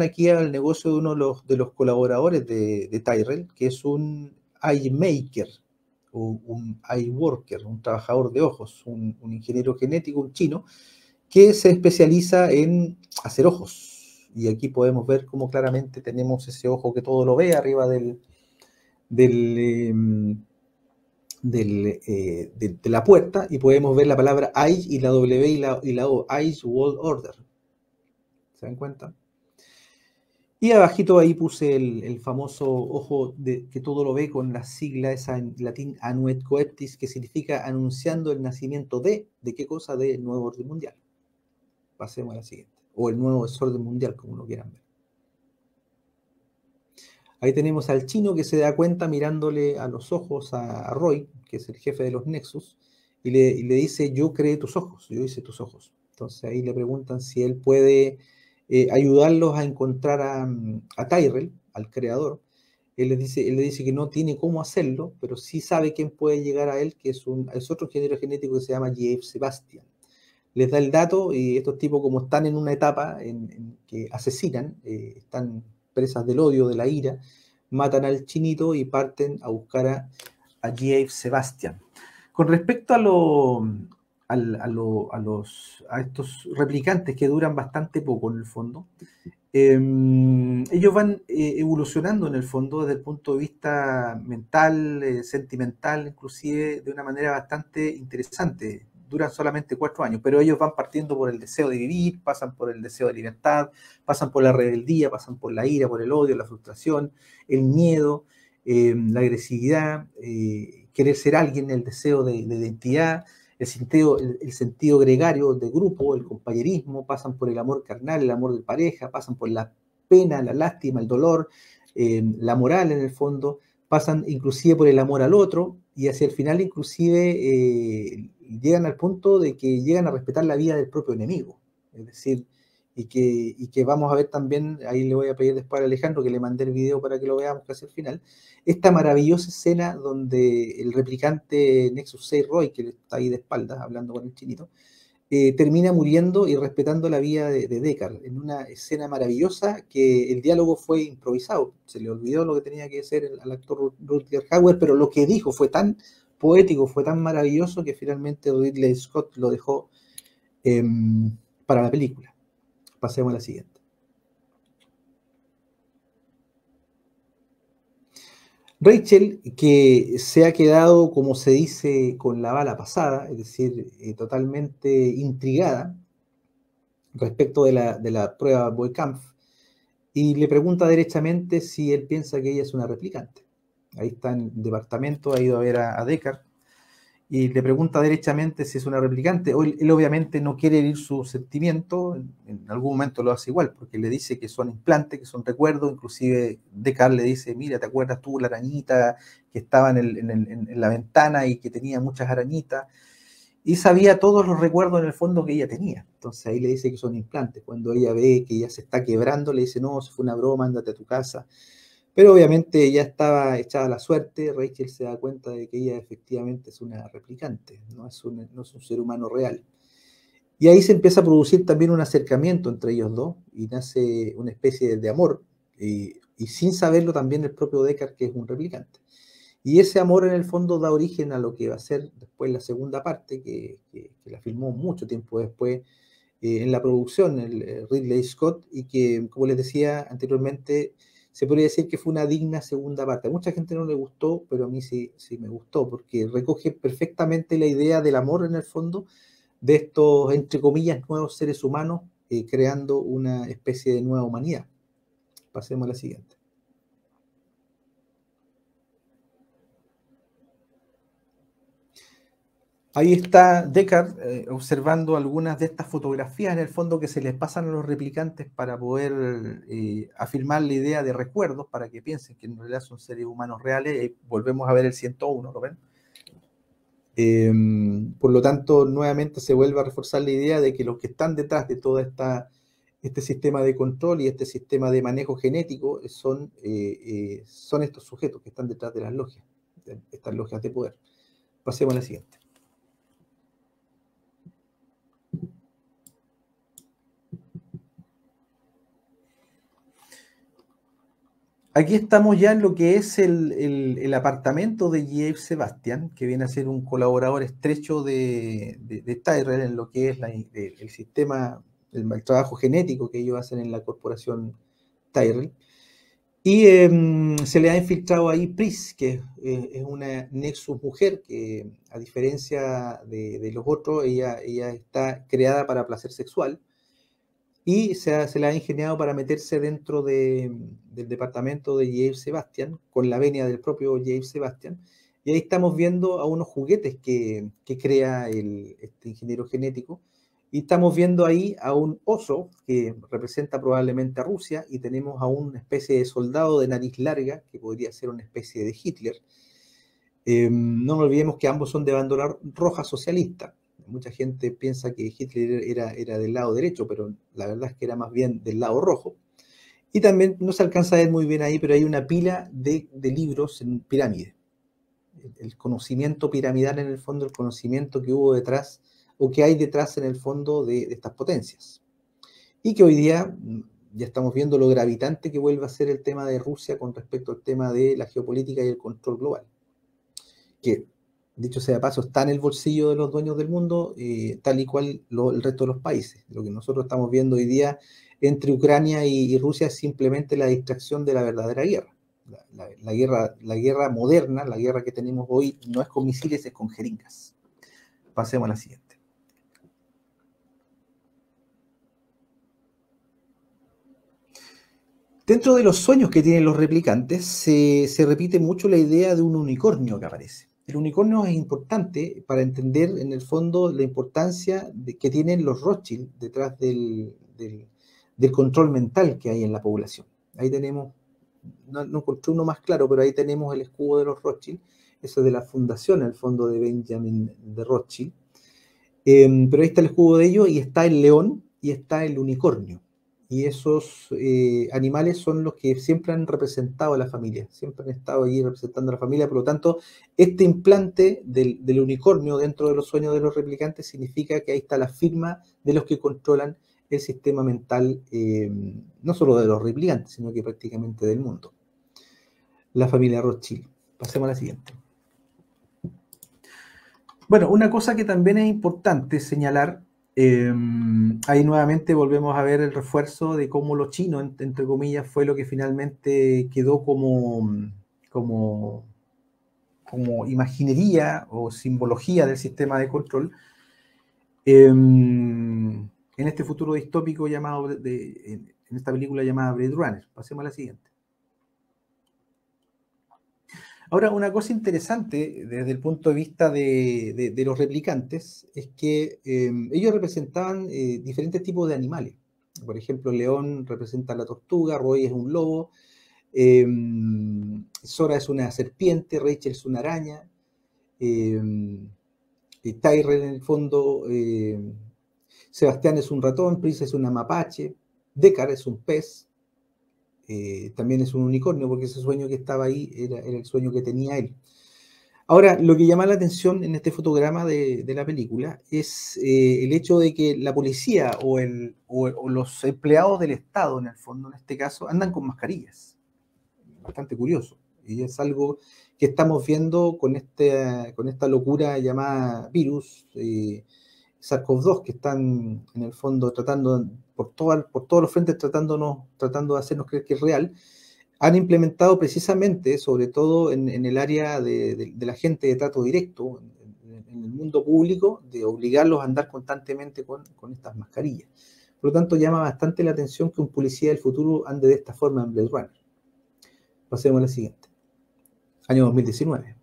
aquí al negocio de uno de los colaboradores de Tyrell, que es un eye maker, o un eye worker, un trabajador de ojos, un ingeniero genético, un chino, que se especializa en hacer ojos. Y aquí podemos ver cómo claramente tenemos ese ojo que todo lo ve arriba de la puerta, y podemos ver la palabra eye y la W y la O, Eyes World Order. ¿Se dan cuenta? Y abajito ahí puse el famoso ojo que todo lo ve con la sigla esa en latín Annuet Coeptis, que significa anunciando el nacimiento ¿de qué cosa? Del nuevo orden mundial. Pasemos a la siguiente. O el nuevo desorden mundial, como lo quieran ver. Ahí tenemos al chino que se da cuenta mirándole a los ojos a Roy, que es el jefe de los Nexus, y le dice, yo creé tus ojos, yo hice tus ojos. Entonces ahí le preguntan si él puede ayudarlos a encontrar a Tyrell, al creador. Él le dice que no tiene cómo hacerlo, pero sí sabe quién puede llegar a él, que es otro ingeniero genético que se llama J.F. Sebastian. Les da el dato y estos tipos, como están en una etapa en que asesinan, están presas del odio, de la ira, matan al chinito y parten a buscar a J.F. Sebastian. Con respecto a estos replicantes que duran bastante poco en el fondo, ellos van evolucionando en el fondo desde el punto de vista mental, sentimental, inclusive de una manera bastante interesante. Duran solamente 4 años, pero ellos van partiendo por el deseo de vivir, pasan por el deseo de libertad, pasan por la rebeldía, pasan por la ira, por el odio, la frustración, el miedo, la agresividad, querer ser alguien, el deseo de identidad, el sentido gregario de grupo, el compañerismo, pasan por el amor carnal, el amor de pareja, pasan por la pena, la lástima, el dolor, la moral en el fondo, pasan inclusive por el amor al otro, y hacia el final inclusive llegan al punto de que llegan a respetar la vida del propio enemigo. Es decir, y que vamos a ver también, ahí le voy a pedir después a Alejandro que le mandé el video para que lo veamos casi al final, esta maravillosa escena donde el replicante Nexus 6 Roy, que está ahí de espaldas hablando con el chinito, termina muriendo y respetando la vida de Deckard, en una escena maravillosa que el diálogo fue improvisado, se le olvidó lo que tenía que hacer al actor Rutger Hauer, pero lo que dijo fue tan poético, fue tan maravilloso que finalmente Ridley Scott lo dejó eh, para la película. Pasemos a la siguiente. Rachel, que se ha quedado, como se dice, con la bala pasada, es decir, totalmente intrigada respecto de la prueba Boykampf, y le pregunta derechamente si él piensa que ella es una replicante. Ahí está en el departamento, ha ido a ver a Deckard, y le pregunta derechamente si es una replicante. Él obviamente no quiere herir su sentimiento, en algún momento lo hace igual, porque le dice que son implantes, que son recuerdos, inclusive Deckard le dice, mira, ¿te acuerdas tú la arañita que estaba en la ventana y que tenía muchas arañitas? Y sabía todos los recuerdos en el fondo que ella tenía. Entonces ahí le dice que son implantes. Cuando ella ve que ella se está quebrando, le dice, no, eso fue una broma, ándate a tu casa. Pero obviamente ya estaba echada la suerte, Rachel se da cuenta de que ella efectivamente es una replicante, no es un ser humano real. Y ahí se empieza a producir también un acercamiento entre ellos dos y nace una especie de amor, y sin saberlo también el propio Deckard, que es un replicante. Y ese amor en el fondo da origen a lo que va a ser después la segunda parte, que la filmó mucho tiempo después en la producción, el Ridley Scott, y que, como les decía anteriormente, se podría decir que fue una digna segunda parte. A mucha gente no le gustó, pero a mí sí, sí me gustó, porque recoge perfectamente la idea del amor en el fondo de estos, entre comillas, nuevos seres humanos, creando una especie de nueva humanidad. Pasemos a la siguiente. Ahí está Deckard observando algunas de estas fotografías en el fondo que se les pasan a los replicantes para poder afirmar la idea de recuerdos, para que piensen que en realidad son seres humanos reales. Volvemos a ver el 101, ¿lo ven? Por lo tanto, nuevamente se vuelve a reforzar la idea de que los que están detrás de todo este sistema de control y este sistema de manejo genético son estos sujetos que están detrás de las logias, de estas logias de poder. Pasemos a la siguiente. Aquí estamos ya en lo que es el apartamento de J.F. Sebastian, que viene a ser un colaborador estrecho de Tyrell en lo que es el sistema, el trabajo genético que ellos hacen en la corporación Tyrell. Y se le ha infiltrado ahí Pris, que es una Nexus mujer que, a diferencia de los otros, ella está creada para placer sexual. Y se la ha ingeniado para meterse dentro del departamento de J.F. Sebastian, con la venia del propio J.F. Sebastian. Y ahí estamos viendo a unos juguetes que crea este ingeniero genético. Y estamos viendo ahí a un oso que representa probablemente a Rusia, y tenemos a una especie de soldado de nariz larga, que podría ser una especie de Hitler. No nos olvidemos que ambos son de bandera roja socialista. Mucha gente piensa que Hitler era del lado derecho, pero la verdad es que era más bien del lado rojo. Y también no se alcanza a ver muy bien ahí, pero hay una pila de libros en pirámide. El conocimiento piramidal en el fondo, el conocimiento que hubo detrás, o que hay detrás en el fondo de estas potencias. Y que hoy día ya estamos viendo lo gravitante que vuelve a ser el tema de Rusia con respecto al tema de la geopolítica y el control global. Que, dicho sea de paso, está en el bolsillo de los dueños del mundo, tal y cual el resto de los países. Lo que nosotros estamos viendo hoy día entre Ucrania y Rusia es simplemente la distracción de la verdadera guerra. La guerra moderna, la guerra que tenemos hoy, no es con misiles, es con jeringas. Pasemos a la siguiente. Dentro de los sueños que tienen los replicantes, se repite mucho la idea de un unicornio que aparece. El unicornio es importante para entender, en el fondo, la importancia que tienen los Rothschild detrás del control mental que hay en la población. Ahí tenemos, no encontré uno más claro, pero ahí tenemos el escudo de los Rothschild, eso es de la fundación, en el fondo, de Benjamin de Rothschild. Pero ahí está el escudo de ellos y está el león, y está el unicornio. Y esos animales son los que siempre han representado a la familia, siempre han estado allí representando a la familia. Por lo tanto, este implante del unicornio dentro de los sueños de los replicantes significa que ahí está la firma de los que controlan el sistema mental, no solo de los replicantes, sino que prácticamente del mundo. La familia Rothschild. Pasemos a la siguiente. Bueno, una cosa que también es importante señalar, ahí nuevamente volvemos a ver el refuerzo de cómo lo chino, entre comillas, fue lo que finalmente quedó como imaginería o simbología del sistema de control en este futuro distópico llamado, en esta película llamada Blade Runner. Pasemos a la siguiente. Ahora, una cosa interesante desde el punto de vista de los replicantes es que ellos representaban diferentes tipos de animales. Por ejemplo, León representa a la tortuga, Roy es un lobo, Sora es una serpiente, Rachel es una araña, Tyrell en el fondo, Sebastián es un ratón, Pris es una mapache, Deckard es un pez, también es un unicornio, porque ese sueño que estaba ahí era el sueño que tenía él. Ahora, lo que llama la atención en este fotograma de la película es el hecho de que la policía o los empleados del Estado, en el fondo, en este caso, andan con mascarillas. Bastante curioso. Y es algo que estamos viendo con esta locura llamada virus, SARS-CoV-2, que están en el fondo tratando por todos los frentes tratando de hacernos creer que es real. Han implementado precisamente, sobre todo en el área de la gente de trato directo, en el mundo público, de obligarlos a andar constantemente con estas mascarillas. Por lo tanto, llama bastante la atención que un policía del futuro ande de esta forma en Blade Runner. Pasemos a la siguiente. Año 2019.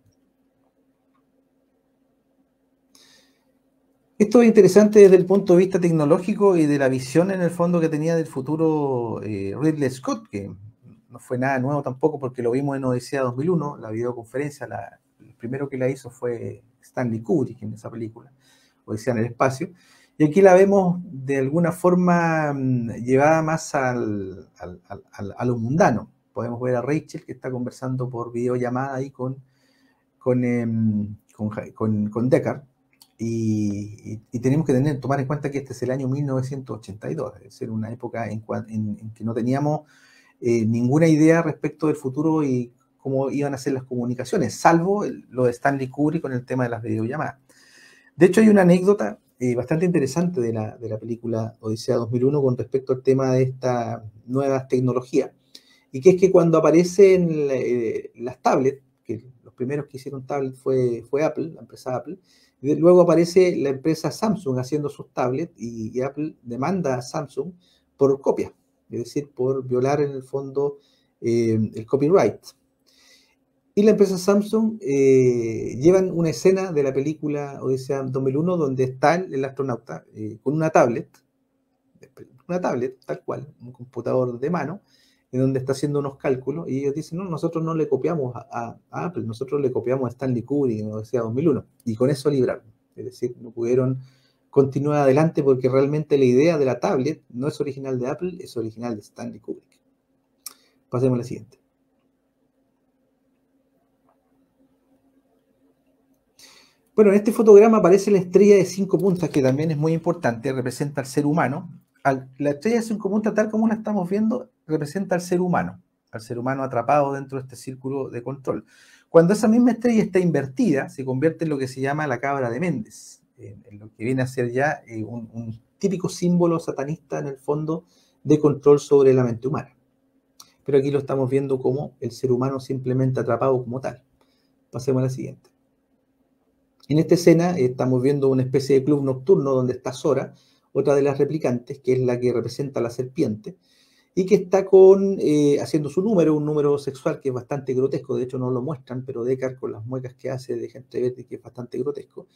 Esto es interesante desde el punto de vista tecnológico y de la visión en el fondo que tenía del futuro Ridley Scott, que no fue nada nuevo tampoco porque lo vimos en Odisea 2001, la videoconferencia, el primero que la hizo fue Stanley Kubrick en esa película, Odisea en el espacio, y aquí la vemos de alguna forma llevada más a lo mundano. Podemos ver a Rachel que está conversando por videollamada ahí con Deckard. Y tenemos que tomar en cuenta que este es el año 1982, es decir, una época en que no teníamos ninguna idea respecto del futuro y cómo iban a ser las comunicaciones, salvo lo de Stanley Kubrick con el tema de las videollamadas. De hecho, hay una anécdota bastante interesante de la película Odisea 2001 con respecto al tema de esta nueva tecnología, y que es que cuando aparecen las tablets, que los primeros que hicieron tablets fue Apple, la empresa Apple. Luego aparece la empresa Samsung haciendo sus tablets y Apple demanda a Samsung por copia, es decir, por violar en el fondo el copyright. Y la empresa Samsung llevan una escena de la película Odisea 2001 donde está el astronauta con una tablet tal cual, un computador de mano, en donde está haciendo unos cálculos, y ellos dicen, no, nosotros no le copiamos a Apple, nosotros le copiamos a Stanley Kubrick en Odisea 2001, y con eso libraron. Es decir, no pudieron continuar adelante porque realmente la idea de la tablet no es original de Apple, es original de Stanley Kubrick. Pasemos a la siguiente. Bueno, en este fotograma aparece la estrella de 5 puntas, que también es muy importante, representa al ser humano. La estrella de 5 puntas, tal como la estamos viendo, representa al ser humano atrapado dentro de este círculo de control. Cuando esa misma estrella está invertida, se convierte en lo que se llama la cabra de Méndez, en lo que viene a ser ya un típico símbolo satanista en el fondo de control sobre la mente humana. Pero aquí lo estamos viendo como el ser humano simplemente atrapado como tal. Pasemos a la siguiente. En esta escena estamos viendo una especie de club nocturno donde está Sora, otra de las replicantes, que es la que representa a la serpiente, y que está haciendo su número, un número sexual que es bastante grotesco. De hecho no lo muestran, pero Deckard con las muecas que hace deja entrever que es bastante grotesco.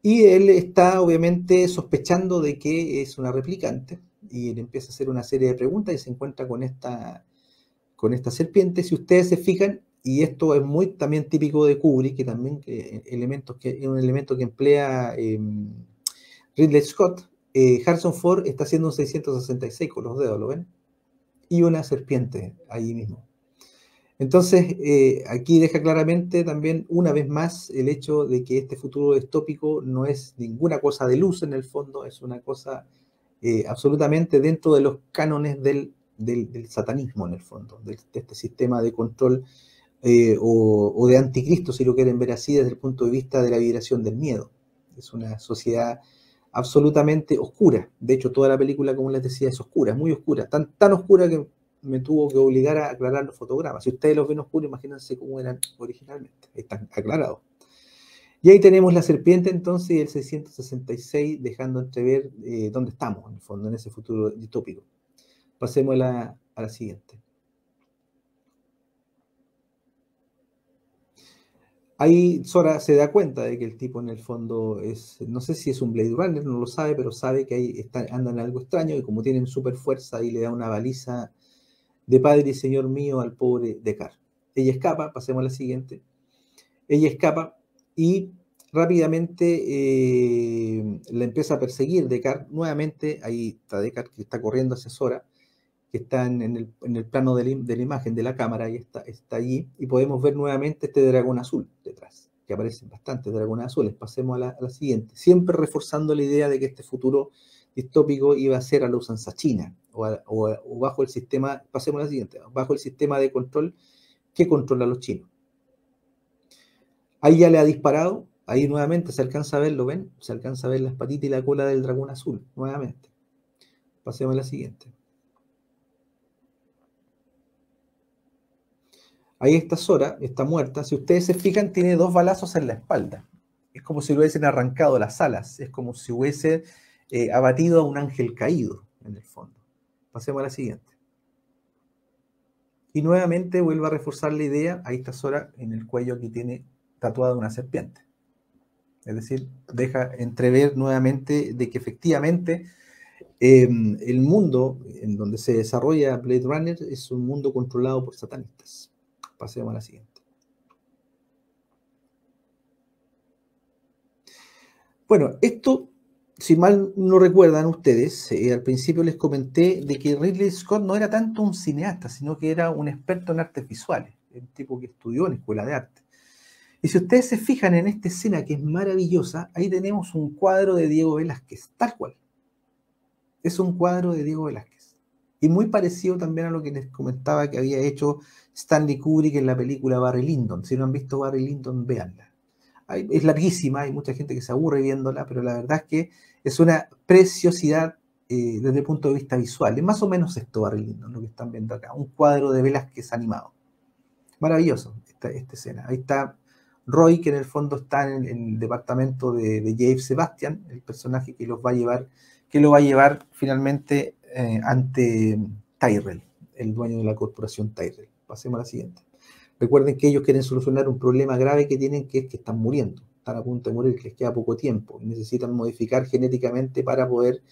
Y él está obviamente sospechando de que es una replicante, y él empieza a hacer una serie de preguntas y se encuentra con esta serpiente. Si ustedes se fijan, y esto es muy también típico de Kubrick, que también es un elemento que emplea Ridley Scott, Harrison Ford está haciendo un 666 con los dedos, ¿lo ven? Y una serpiente ahí mismo. Entonces, aquí deja claramente también, una vez más, el hecho de que este futuro distópico no es ninguna cosa de luz en el fondo, es una cosa absolutamente dentro de los cánones del satanismo en el fondo, de este sistema de control o de anticristo, si lo quieren ver así, desde el punto de vista de la vibración del miedo. Es una sociedad absolutamente oscura. De hecho, toda la película, como les decía, es oscura, es muy oscura, tan oscura que me tuvo que obligar a aclarar los fotogramas. Si ustedes los ven oscuros, imagínense cómo eran originalmente. Están aclarados. Y ahí tenemos la serpiente entonces y el 666 dejando entrever dónde estamos, en el fondo, en ese futuro distópico. Pasemos a la siguiente. Ahí Sora se da cuenta de que el tipo en el fondo es, no sé si es un Blade Runner, no lo sabe, pero sabe que ahí anda en algo extraño y como tienen super fuerza, ahí le da una baliza de padre y señor mío al pobre Descartes. Ella escapa, pasemos a la siguiente. Ella escapa y rápidamente la empieza a perseguir Descartes. Nuevamente, ahí está Descartes que está corriendo hacia Sora, que está en el plano de la imagen de la cámara, y está allí, y podemos ver nuevamente este dragón azul detrás, que aparecen bastantes dragones azules. Pasemos a la siguiente, siempre reforzando la idea de que este futuro distópico iba a ser a la usanza china, o bajo el sistema, pasemos a la siguiente, bajo el sistema de control que controla a los chinos. Ahí ya le ha disparado, ahí nuevamente se alcanza a ver, ¿lo ven? Se alcanza a ver las patitas y la cola del dragón azul, nuevamente. Pasemos a la siguiente. Ahí está Sora, está muerta. Si ustedes se fijan, tiene 2 balazos en la espalda. Es como si le hubiesen arrancado las alas. Es como si hubiese abatido a un ángel caído, en el fondo. Pasemos a la siguiente. Y nuevamente vuelvo a reforzar la idea. Ahí está Sora en el cuello que tiene tatuada una serpiente. Es decir, deja entrever nuevamente de que efectivamente el mundo en donde se desarrolla Blade Runner es un mundo controlado por satanistas. Pasemos a la siguiente. Bueno, esto, si mal no recuerdan ustedes, al principio les comenté de que Ridley Scott no era tanto un cineasta, sino que era un experto en artes visuales, un tipo que estudió en escuela de arte. Y si ustedes se fijan en esta escena que es maravillosa, ahí tenemos un cuadro de Diego Velázquez, tal cual. Es un cuadro de Diego Velázquez. Y muy parecido también a lo que les comentaba que había hecho Stanley Kubrick en la película Barry Lyndon. Si no han visto Barry Lyndon, véanla. Es larguísima, hay mucha gente que se aburre viéndola, pero la verdad es que es una preciosidad desde el punto de vista visual. Es más o menos esto, Barry Lyndon, lo que están viendo acá. Un cuadro de Velázquez animado. Maravilloso esta escena. Ahí está Roy, que en el fondo está en el departamento de Dave Sebastian, el personaje que lo va a llevar finalmente ante Tyrell, el dueño de la corporación Tyrell. Pasemos a la siguiente. Recuerden que ellos quieren solucionar un problema grave que tienen, que es que están muriendo, están a punto de morir, que les queda poco tiempo, y necesitan modificar genéticamente para poder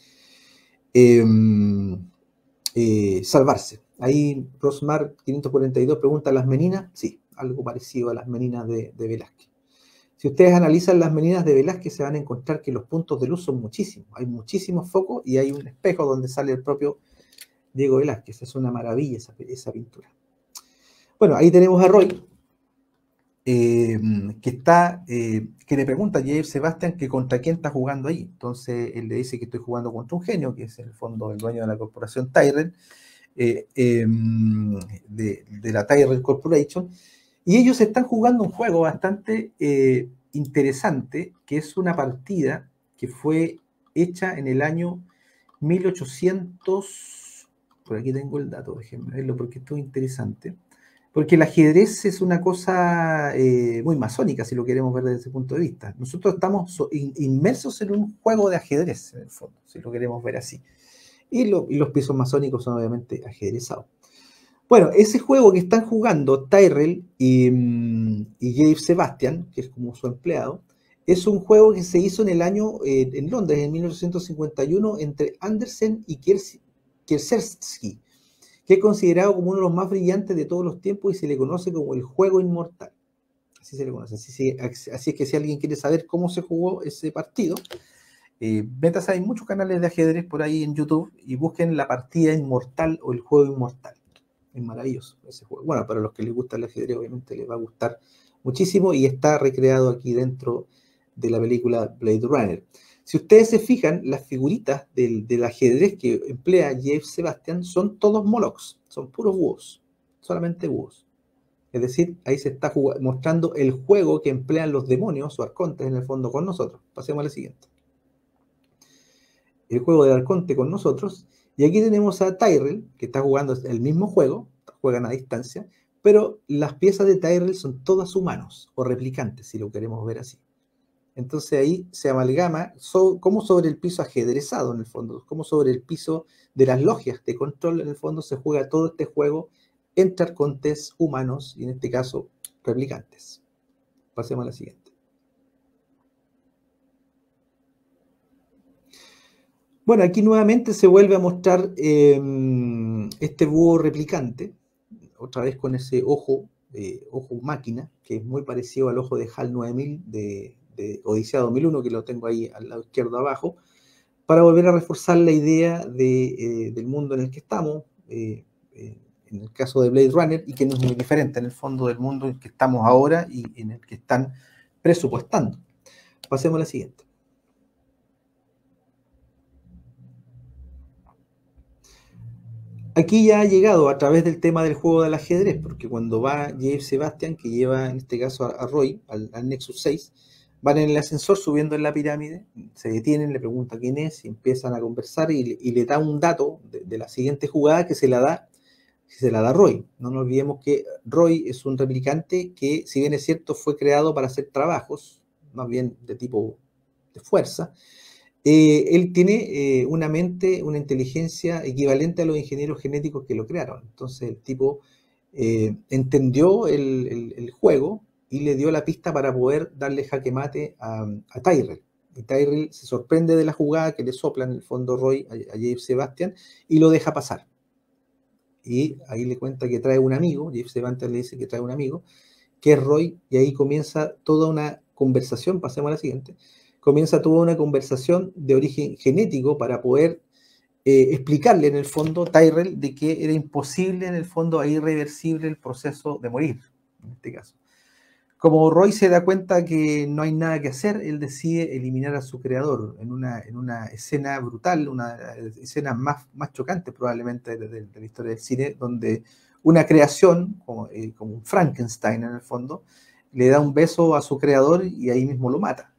salvarse. Ahí Rosmar 542 pregunta, ¿las meninas? Sí, algo parecido a las meninas de Velázquez. Si ustedes analizan las meninas de Velázquez, se van a encontrar que los puntos de luz son muchísimos. Hay muchísimos focos y hay un espejo donde sale el propio Diego Velázquez. Es una maravilla esa pintura. Bueno, ahí tenemos a Roy, que le pregunta a Jair Sebastian que contra quién está jugando ahí. Entonces él le dice que estoy jugando contra un genio, que es en el fondo el dueño de la corporación Tyrell, de la Tyrell Corporation, y ellos están jugando un juego bastante interesante, que es una partida que fue hecha en el año 1800, por aquí tengo el dato, déjenme verlo porque esto es interesante, porque el ajedrez es una cosa muy masónica, si lo queremos ver desde ese punto de vista. Nosotros estamos inmersos en un juego de ajedrez, en el fondo, si lo queremos ver así. Y los pisos masónicos son obviamente ajedrezados. Bueno, ese juego que están jugando Tyrell y Dave Sebastian, que es como su empleado, es un juego que se hizo en el año, en Londres, en 1851, entre Andersen y Kiersarski, que es considerado como uno de los más brillantes de todos los tiempos y se le conoce como el juego inmortal. Así se le conoce. Así es que si alguien quiere saber cómo se jugó ese partido, Métase, hay muchos canales de ajedrez por ahí en YouTube y busquen la partida inmortal o el juego inmortal. Es maravilloso ese juego. Bueno, para los que les gusta el ajedrez, obviamente les va a gustar muchísimo y está recreado aquí dentro de la película Blade Runner. Si ustedes se fijan, las figuritas del ajedrez que emplea Jeff Sebastian son todos Molochs, son puros búhos, solamente búhos. Es decir, ahí se está mostrando el juego que emplean los demonios o arcontes en el fondo con nosotros. Pasemos a la siguiente. El juego de arconte con nosotros. Y aquí tenemos a Tyrell, que está jugando el mismo juego, juegan a distancia, pero las piezas de Tyrell son todas humanos o replicantes, si lo queremos ver así. Entonces ahí se amalgama como sobre el piso ajedrezado en el fondo, como sobre el piso de las logias de control en el fondo se juega todo este juego entre arcontes humanos y en este caso replicantes. Pasemos a la siguiente. Bueno, aquí nuevamente se vuelve a mostrar este búho replicante, otra vez con ese ojo máquina, que es muy parecido al ojo de HAL 9000 de Odisea 2001, que lo tengo ahí al lado izquierdo abajo, para volver a reforzar la idea del mundo en el que estamos, en el caso de Blade Runner, y que no es muy diferente en el fondo del mundo en el que estamos ahora y en el que están presupuestando. Pasemos a la siguiente. Aquí ya ha llegado a través del tema del juego del ajedrez, porque cuando va Jeff Sebastian, que lleva en este caso a Roy, al Nexus 6, van en el ascensor subiendo en la pirámide, se detienen, le preguntan quién es y empiezan a conversar y le da un dato de la siguiente jugada que se la da Roy. No nos olvidemos que Roy es un replicante que, si bien es cierto, fue creado para hacer trabajos, más bien de tipo de fuerza. Él tiene una mente, una inteligencia equivalente a los ingenieros genéticos que lo crearon. Entonces el tipo entendió el juego y le dio la pista para poder darle jaque mate a Tyrell. Y Tyrell se sorprende de la jugada que le sopla en el fondo Roy a Jeff Sebastian y lo deja pasar. Y ahí le cuenta que trae un amigo, Jeff Sebastian le dice que trae un amigo, que es Roy, y ahí comienza toda una conversación, pasemos a la siguiente, comienza toda una conversación de origen genético para poder explicarle en el fondo Tyrell de que era imposible en el fondo e irreversible el proceso de morir, en este caso. Como Roy se da cuenta que no hay nada que hacer, él decide eliminar a su creador en una escena brutal, una escena más chocante probablemente de la historia del cine, donde una creación, como un Frankenstein en el fondo, le da un beso a su creador y ahí mismo lo mata.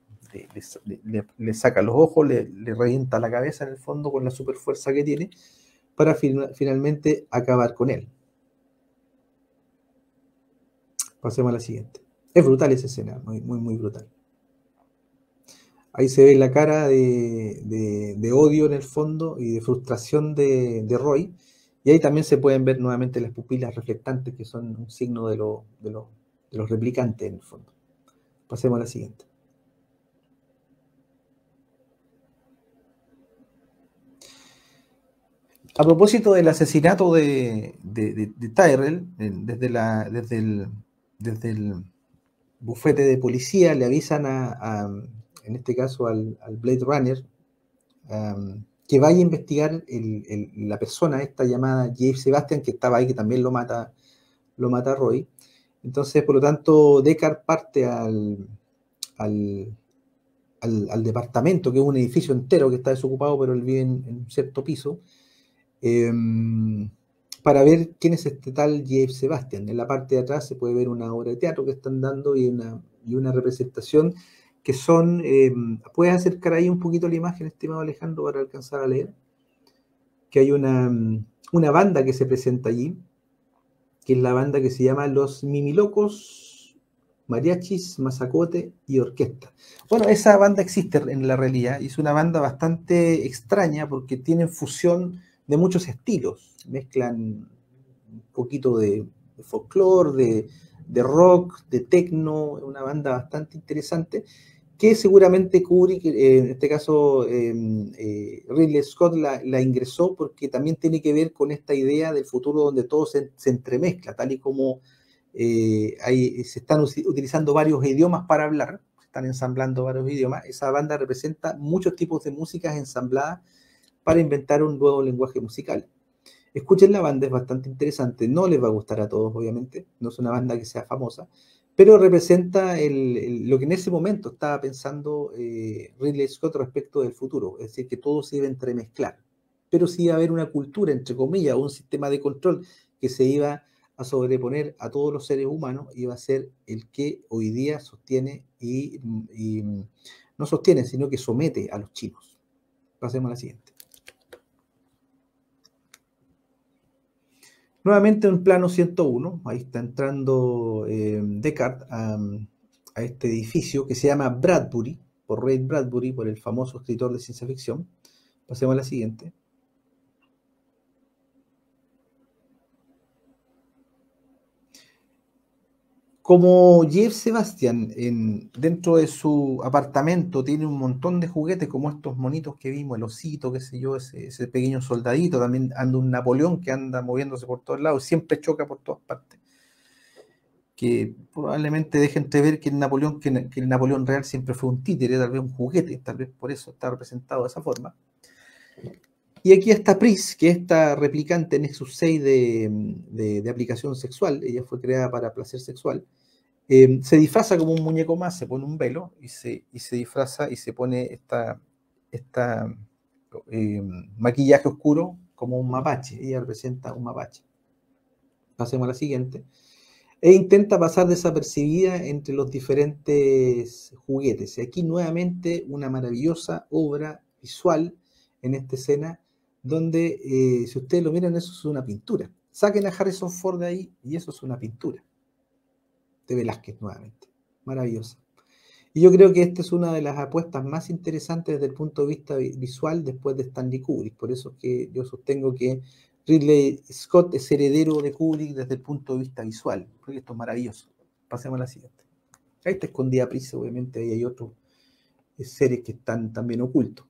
Le saca los ojos, le revienta la cabeza en el fondo con la super fuerza que tiene para finalmente acabar con él. Pasemos a la siguiente. Es brutal esa escena, muy, muy, muy brutal. Ahí se ve la cara de odio en el fondo y de frustración de Roy. Y ahí también se pueden ver nuevamente las pupilas reflectantes, que son un signo de los replicantes en el fondo. Pasemos a la siguiente. A propósito del asesinato de Tyrell, desde el bufete de policía le avisan en este caso al Blade Runner que vaya a investigar la persona esta llamada Jeff Sebastian, que estaba ahí, que también lo mata Roy. Entonces, por lo tanto, Deckard parte al departamento, que es un edificio entero que está desocupado, pero él vive en un cierto piso, para ver quién es este tal Jeff Sebastian. En la parte de atrás se puede ver una obra de teatro que están dando y una representación que son, puedes acercar ahí un poquito la imagen, estimado Alejandro, para alcanzar a leer, que hay una banda que se presenta allí, que es la banda que se llama Los Mimilocos, Mariachis, Mazacote y Orquesta. Bueno, esa banda existe en la realidad y es una banda bastante extraña porque tienen fusión de muchos estilos. Mezclan un poquito de folclore, de rock, de techno, una banda bastante interesante que seguramente Kubrick, en este caso Ridley Scott, la ingresó porque también tiene que ver con esta idea del futuro donde todo se entremezcla, tal y como se están utilizando varios idiomas para hablar, se están ensamblando varios idiomas. Esa banda representa muchos tipos de músicas ensambladas para inventar un nuevo lenguaje musical. Escuchen la banda, es bastante interesante. No les va a gustar a todos, obviamente. No es una banda que sea famosa, pero representa lo que en ese momento estaba pensando Ridley Scott respecto del futuro. Es decir, que todo se iba a entremezclar, pero sí iba a haber una cultura, entre comillas, un sistema de control que se iba a sobreponer a todos los seres humanos, iba a ser el que hoy día sostiene y no sostiene, sino que somete a los chinos. Pasemos a la siguiente. Nuevamente en plano 101, ahí está entrando Descartes a este edificio que se llama Bradbury, por Ray Bradbury, por el famoso escritor de ciencia ficción. Pasemos a la siguiente. Como Jeff Sebastian dentro de su apartamento tiene un montón de juguetes como estos monitos que vimos, el osito, qué sé yo, ese pequeño soldadito, también anda un Napoleón que anda moviéndose por todos lados, siempre choca por todas partes, que probablemente deje entrever que el Napoleón real siempre fue un títere, tal vez un juguete, tal vez por eso está representado de esa forma. Y aquí está Pris, que es esta replicante Nexus 6 de aplicación sexual, ella fue creada para placer sexual. Se disfraza como un muñeco más, se pone un velo y se disfraza y se pone esta maquillaje oscuro como un mapache. Ella representa un mapache. Pasemos a la siguiente. E intenta pasar desapercibida entre los diferentes juguetes. Y aquí nuevamente una maravillosa obra visual en esta escena donde, si ustedes lo miran, eso es una pintura. Saquen a Harrison Ford de ahí y eso es una pintura de Velázquez nuevamente. Maravillosa. Y yo creo que esta es una de las apuestas más interesantes desde el punto de vista visual después de Stanley Kubrick. Por eso es que yo sostengo que Ridley Scott es heredero de Kubrick desde el punto de vista visual. Porque esto es maravilloso. Pasemos a la siguiente. Ahí está escondida Prisa, obviamente, ahí hay otros seres que están también ocultos.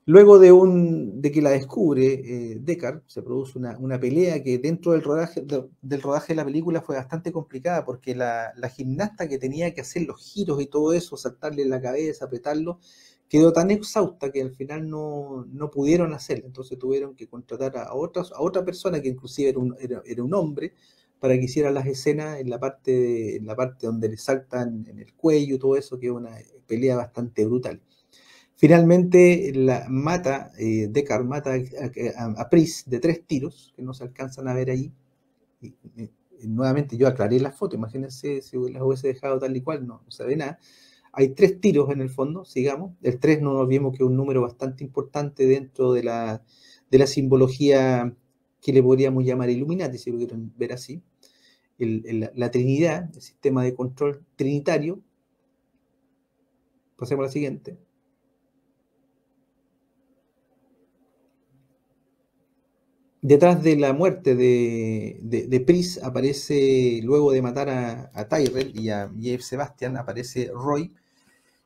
Luego de que la descubre Descartes, se produce una pelea que dentro del rodaje de la película fue bastante complicada porque la gimnasta que tenía que hacer los giros y todo eso, saltarle en la cabeza, apretarlo, quedó tan exhausta que al final no pudieron hacerlo. Entonces tuvieron que contratar a otra persona que inclusive era un hombre para que hiciera las escenas en la parte donde le saltan en el cuello y todo eso, que es una pelea bastante brutal. Finalmente Descartes mata a Pris de 3 tiros, que no se alcanzan a ver ahí. Y nuevamente yo aclaré la foto, imagínense si las hubiese dejado tal y cual, no se ve nada. Hay 3 tiros en el fondo, sigamos. El 3 no nos vimos que es un número bastante importante dentro de la simbología que le podríamos llamar Illuminati, si lo quieren ver así. La Trinidad, el sistema de control trinitario. Pasemos a la siguiente. Detrás de la muerte de Pris aparece, luego de matar a Tyrell y a Jeff Sebastian, aparece Roy,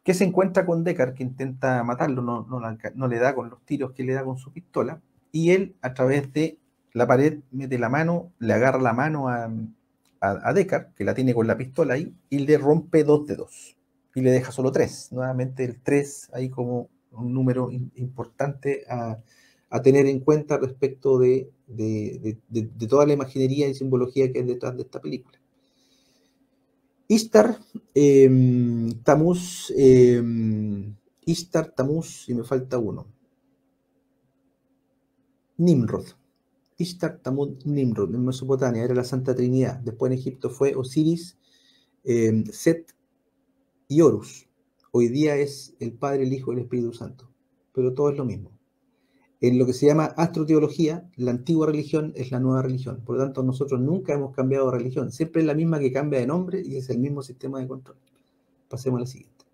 que se encuentra con Descartes, que intenta matarlo, no le da con los tiros que le da con su pistola, y él a través de la pared mete la mano, le agarra la mano a Descartes, que la tiene con la pistola ahí, y le rompe 2 dedos, y le deja solo 3. Nuevamente el 3 ahí como un número importante a tener en cuenta respecto de toda la imaginería y simbología que hay detrás de esta película. Ishtar, Tammuz, y me falta uno. Nimrod. Ishtar, Tammuz, Nimrod, en Mesopotamia, era la Santa Trinidad. Después en Egipto fue Osiris, Set y Horus. Hoy día es el Padre, el Hijo y el Espíritu Santo. Pero todo es lo mismo. En lo que se llama astroteología, la antigua religión es la nueva religión. Por lo tanto, nosotros nunca hemos cambiado de religión. Siempre es la misma que cambia de nombre y es el mismo sistema de control. Pasemos a la siguiente.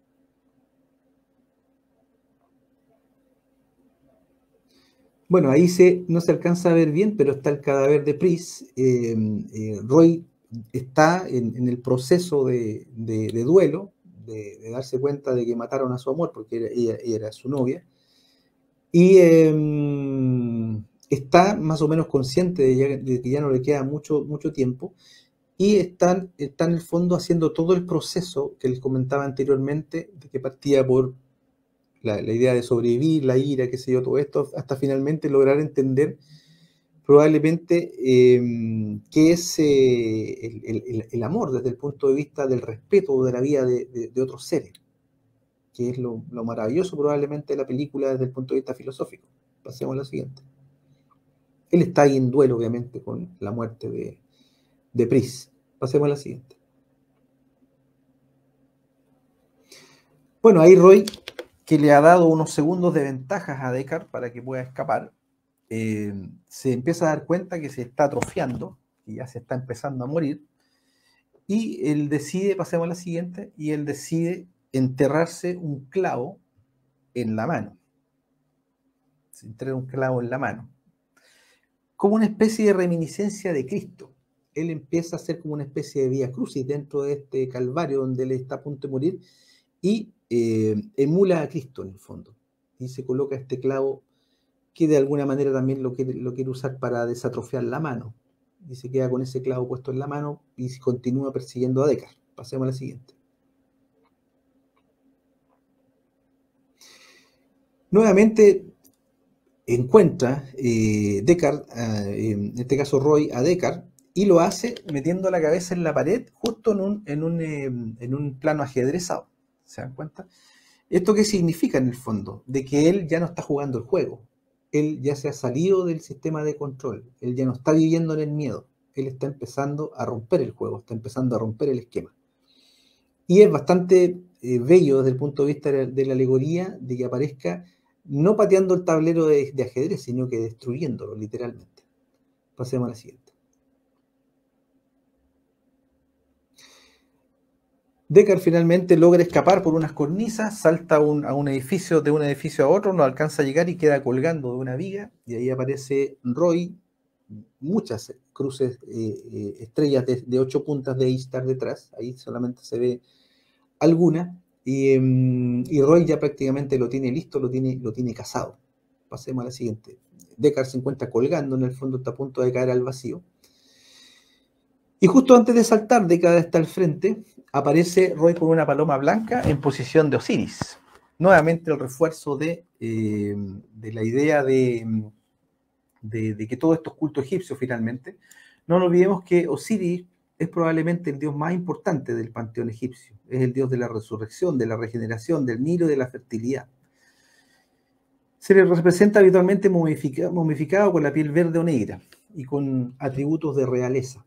Bueno, ahí no se alcanza a ver bien, pero está el cadáver de Pris. Roy está en el proceso de duelo, de darse cuenta de que mataron a su amor, porque ella era su novia. Y está más o menos consciente de que ya no le queda mucho tiempo, y están en el fondo haciendo todo el proceso que les comentaba anteriormente, de que partía por la idea de sobrevivir, la ira, qué sé yo, todo esto, hasta finalmente lograr entender probablemente qué es el amor desde el punto de vista del respeto de la vida de otros seres, que es lo maravilloso probablemente de la película desde el punto de vista filosófico. Pasemos a la siguiente. Él está ahí en duelo, obviamente, con la muerte de Pris. Pasemos a la siguiente. Bueno, ahí Roy, que le ha dado unos segundos de ventajas a Deckard para que pueda escapar, se empieza a dar cuenta que se está atrofiando, y ya se está empezando a morir, y él decide, pasemos a la siguiente, y él decide enterrarse un clavo en la mano. Se enterra un clavo en la mano. Como una especie de reminiscencia de Cristo. Él empieza a hacer como una especie de vía crucis dentro de este calvario donde él está a punto de morir, y emula a Cristo en el fondo. Y se coloca este clavo que de alguna manera también lo quiere usar para desatrofiar la mano. Y se queda con ese clavo puesto en la mano y continúa persiguiendo a Deckard. Pasemos a la siguiente. Nuevamente encuentra Deckard, en este caso Roy, a Deckard, y lo hace metiendo la cabeza en la pared justo en un plano ajedrezado. ¿Se dan cuenta? ¿Esto qué significa en el fondo? De que él ya no está jugando el juego. Él ya se ha salido del sistema de control. Él ya no está viviendo en el miedo. Él está empezando a romper el juego, está empezando a romper el esquema. Y es bastante bello desde el punto de vista de la alegoría de que aparezca no pateando el tablero de ajedrez, sino que destruyéndolo, literalmente. Pasemos a la siguiente. Deckard finalmente logra escapar por unas cornisas, salta a un edificio, de un edificio a otro, no alcanza a llegar y queda colgando de una viga, y ahí aparece Roy, muchas cruces, estrellas de 8 puntas de Ishtar detrás, ahí solamente se ve alguna, y Roy ya prácticamente lo tiene listo, lo tiene cazado. Pasemos a la siguiente. Deckard se encuentra colgando, en el fondo está a punto de caer al vacío. Y justo antes de saltar, Deckard está al frente, aparece Roy con una paloma blanca en posición de Osiris. Nuevamente el refuerzo de la idea de que todo esto es culto egipcio finalmente. No nos olvidemos que Osiris es probablemente el dios más importante del panteón egipcio. Es el dios de la resurrección, de la regeneración, del Nilo y de la fertilidad. Se le representa habitualmente momificado con la piel verde o negra y con atributos de realeza.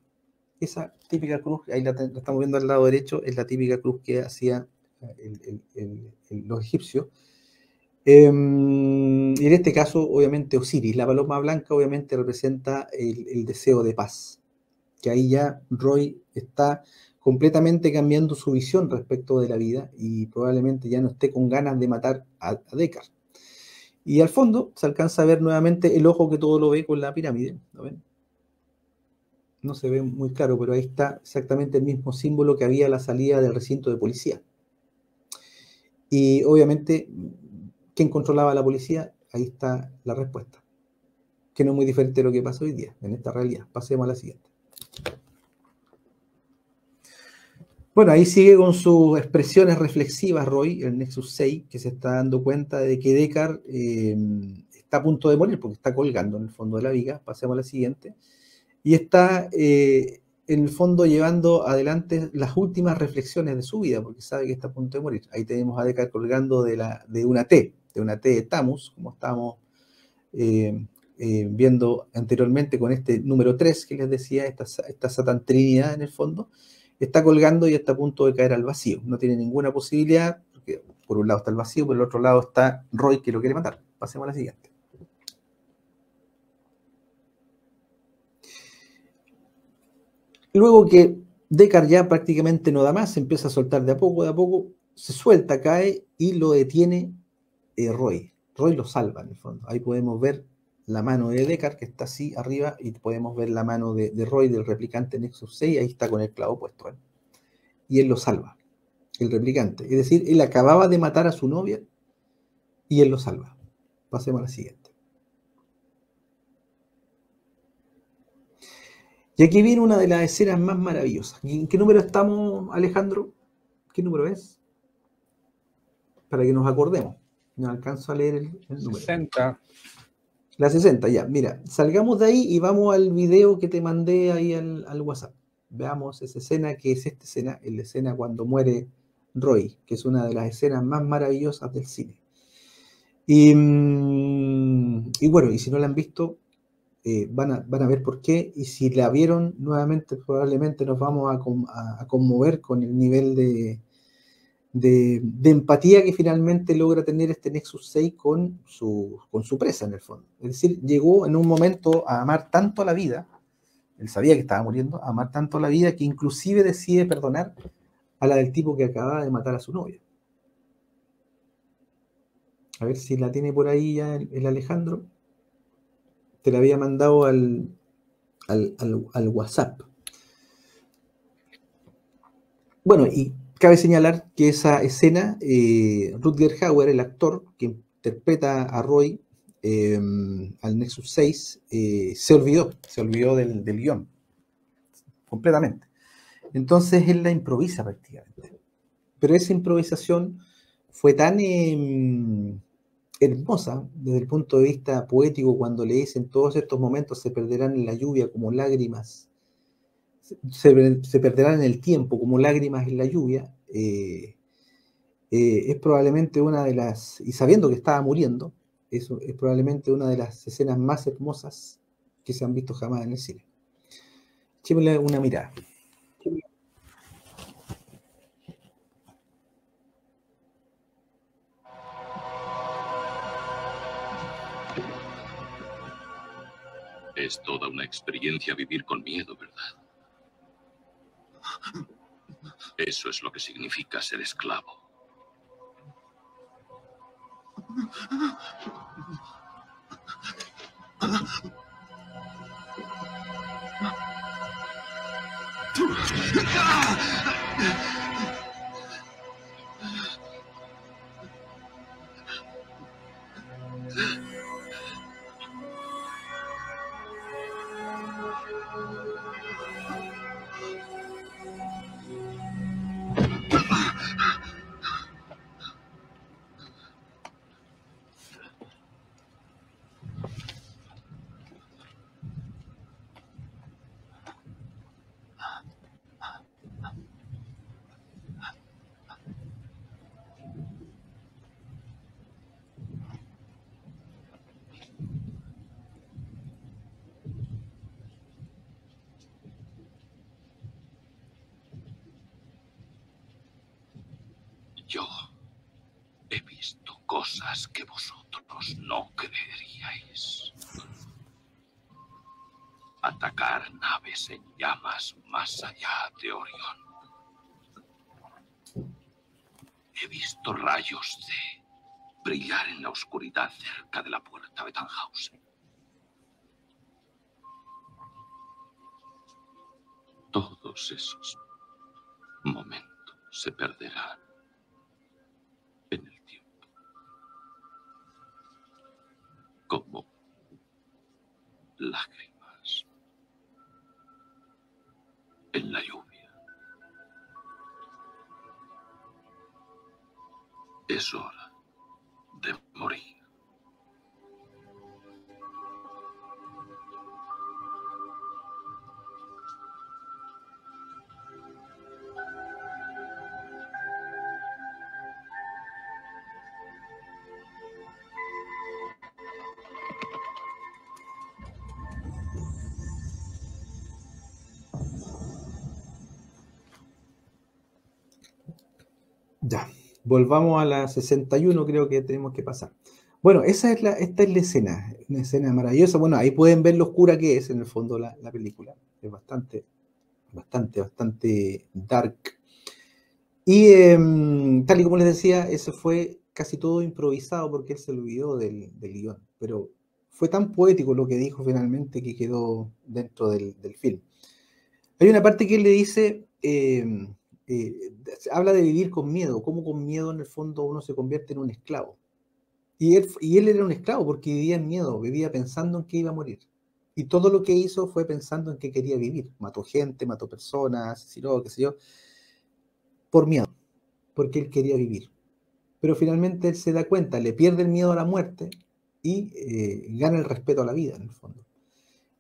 Esa típica cruz, ahí la estamos viendo al lado derecho, es la típica cruz que hacían los egipcios. Y en este caso, obviamente, Osiris, la paloma blanca, obviamente representa el deseo de paz. Que ahí ya Roy está completamente cambiando su visión respecto de la vida y probablemente ya no esté con ganas de matar a Deckard. Y al fondo se alcanza a ver nuevamente el ojo que todo lo ve con la pirámide. ¿Lo ven? No se ve muy claro, pero ahí está exactamente el mismo símbolo que había a la salida del recinto de policía. Y obviamente, ¿quién controlaba a la policía? Ahí está la respuesta, que no es muy diferente de lo que pasa hoy día, en esta realidad. Pasemos a la siguiente. Bueno, ahí sigue con sus expresiones reflexivas Roy, el Nexus 6, que se está dando cuenta de que Deckard está a punto de morir, porque está colgando en el fondo de la viga. Pasemos a la siguiente. Y está en el fondo llevando adelante las últimas reflexiones de su vida, porque sabe que está a punto de morir. Ahí tenemos a Deckard colgando de una T de Tammuz, como estábamos viendo anteriormente con este número 3 que les decía, esta Satán Trinidad en el fondo. Está colgando y está a punto de caer al vacío. No tiene ninguna posibilidad, porque por un lado está el vacío, por el otro lado está Roy que lo quiere matar. Pasemos a la siguiente. Luego que Deckard ya prácticamente no da más, se empieza a soltar de a poco, se suelta, cae y lo detiene Roy. Roy lo salva en el fondo. Ahí podemos ver la mano de Deckard que está así arriba y podemos ver la mano de Roy del replicante Nexus 6, ahí está con el clavo puesto. Y él lo salva, el replicante. Es decir, él acababa de matar a su novia y él lo salva. Pasemos a la siguiente. Y aquí viene una de las escenas más maravillosas. ¿En qué número estamos, Alejandro? ¿Qué número es? Para que nos acordemos. No alcanzo a leer el número. 60. La 60, ya. Mira, salgamos de ahí y vamos al video que te mandé ahí al WhatsApp. Veamos esa escena, que es esta escena, la escena cuando muere Roy, que es una de las escenas más maravillosas del cine. Y bueno, y si no la han visto, van a ver por qué. Y si la vieron nuevamente, probablemente nos vamos a conmover con el nivel de empatía que finalmente logra tener este Nexus 6 con su presa, en el fondo. Es decir, llegó en un momento a amar tanto a la vida, él sabía que estaba muriendo, a amar tanto a la vida que inclusive decide perdonar a la del tipo que acaba de matar a su novia. A ver si la tiene por ahí ya el Alejandro. Te la había mandado al WhatsApp. Bueno, y cabe señalar que esa escena, Rutger Hauer, el actor que interpreta a Roy al Nexus 6, se olvidó del guión, completamente. Entonces él la improvisa prácticamente. Pero esa improvisación fue tan hermosa desde el punto de vista poético, cuando le dicen todos estos momentos se perderán en la lluvia como lágrimas, se perderán en el tiempo como lágrimas en la lluvia. Es probablemente una de las, y sabiendo que estaba muriendo, eso es probablemente una de las escenas más hermosas que se han visto jamás en el cine. Echémosle una mirada. Es toda una experiencia vivir con miedo, ¿verdad? Eso es lo que significa ser esclavo. Yo he visto cosas que vosotros no creeríais. Atacar naves en llamas más allá de Orión. He visto rayos de brillar en la oscuridad cerca de la puerta de Tannhausen. Todos esos momentos se perderán en el tiempo, como lágrimas en la lluvia. Es hora de morir. Ya, volvamos a la 61, creo que tenemos que pasar. Bueno, esta es la escena, una escena maravillosa. Bueno, ahí pueden ver lo oscura que es en el fondo la película. Es bastante dark. Y tal y como les decía, eso fue casi todo improvisado porque él se olvidó del guión. Pero fue tan poético lo que dijo finalmente que quedó dentro del film. Hay una parte que él le dice, habla de vivir con miedo, cómo con miedo en el fondo uno se convierte en un esclavo. Y él era un esclavo porque vivía en miedo, vivía pensando en que iba a morir. Y todo lo que hizo fue pensando en que quería vivir. Mató gente, mató personas, asesinó, qué sé yo, por miedo, porque él quería vivir. Pero finalmente él se da cuenta, le pierde el miedo a la muerte y gana el respeto a la vida, en el fondo.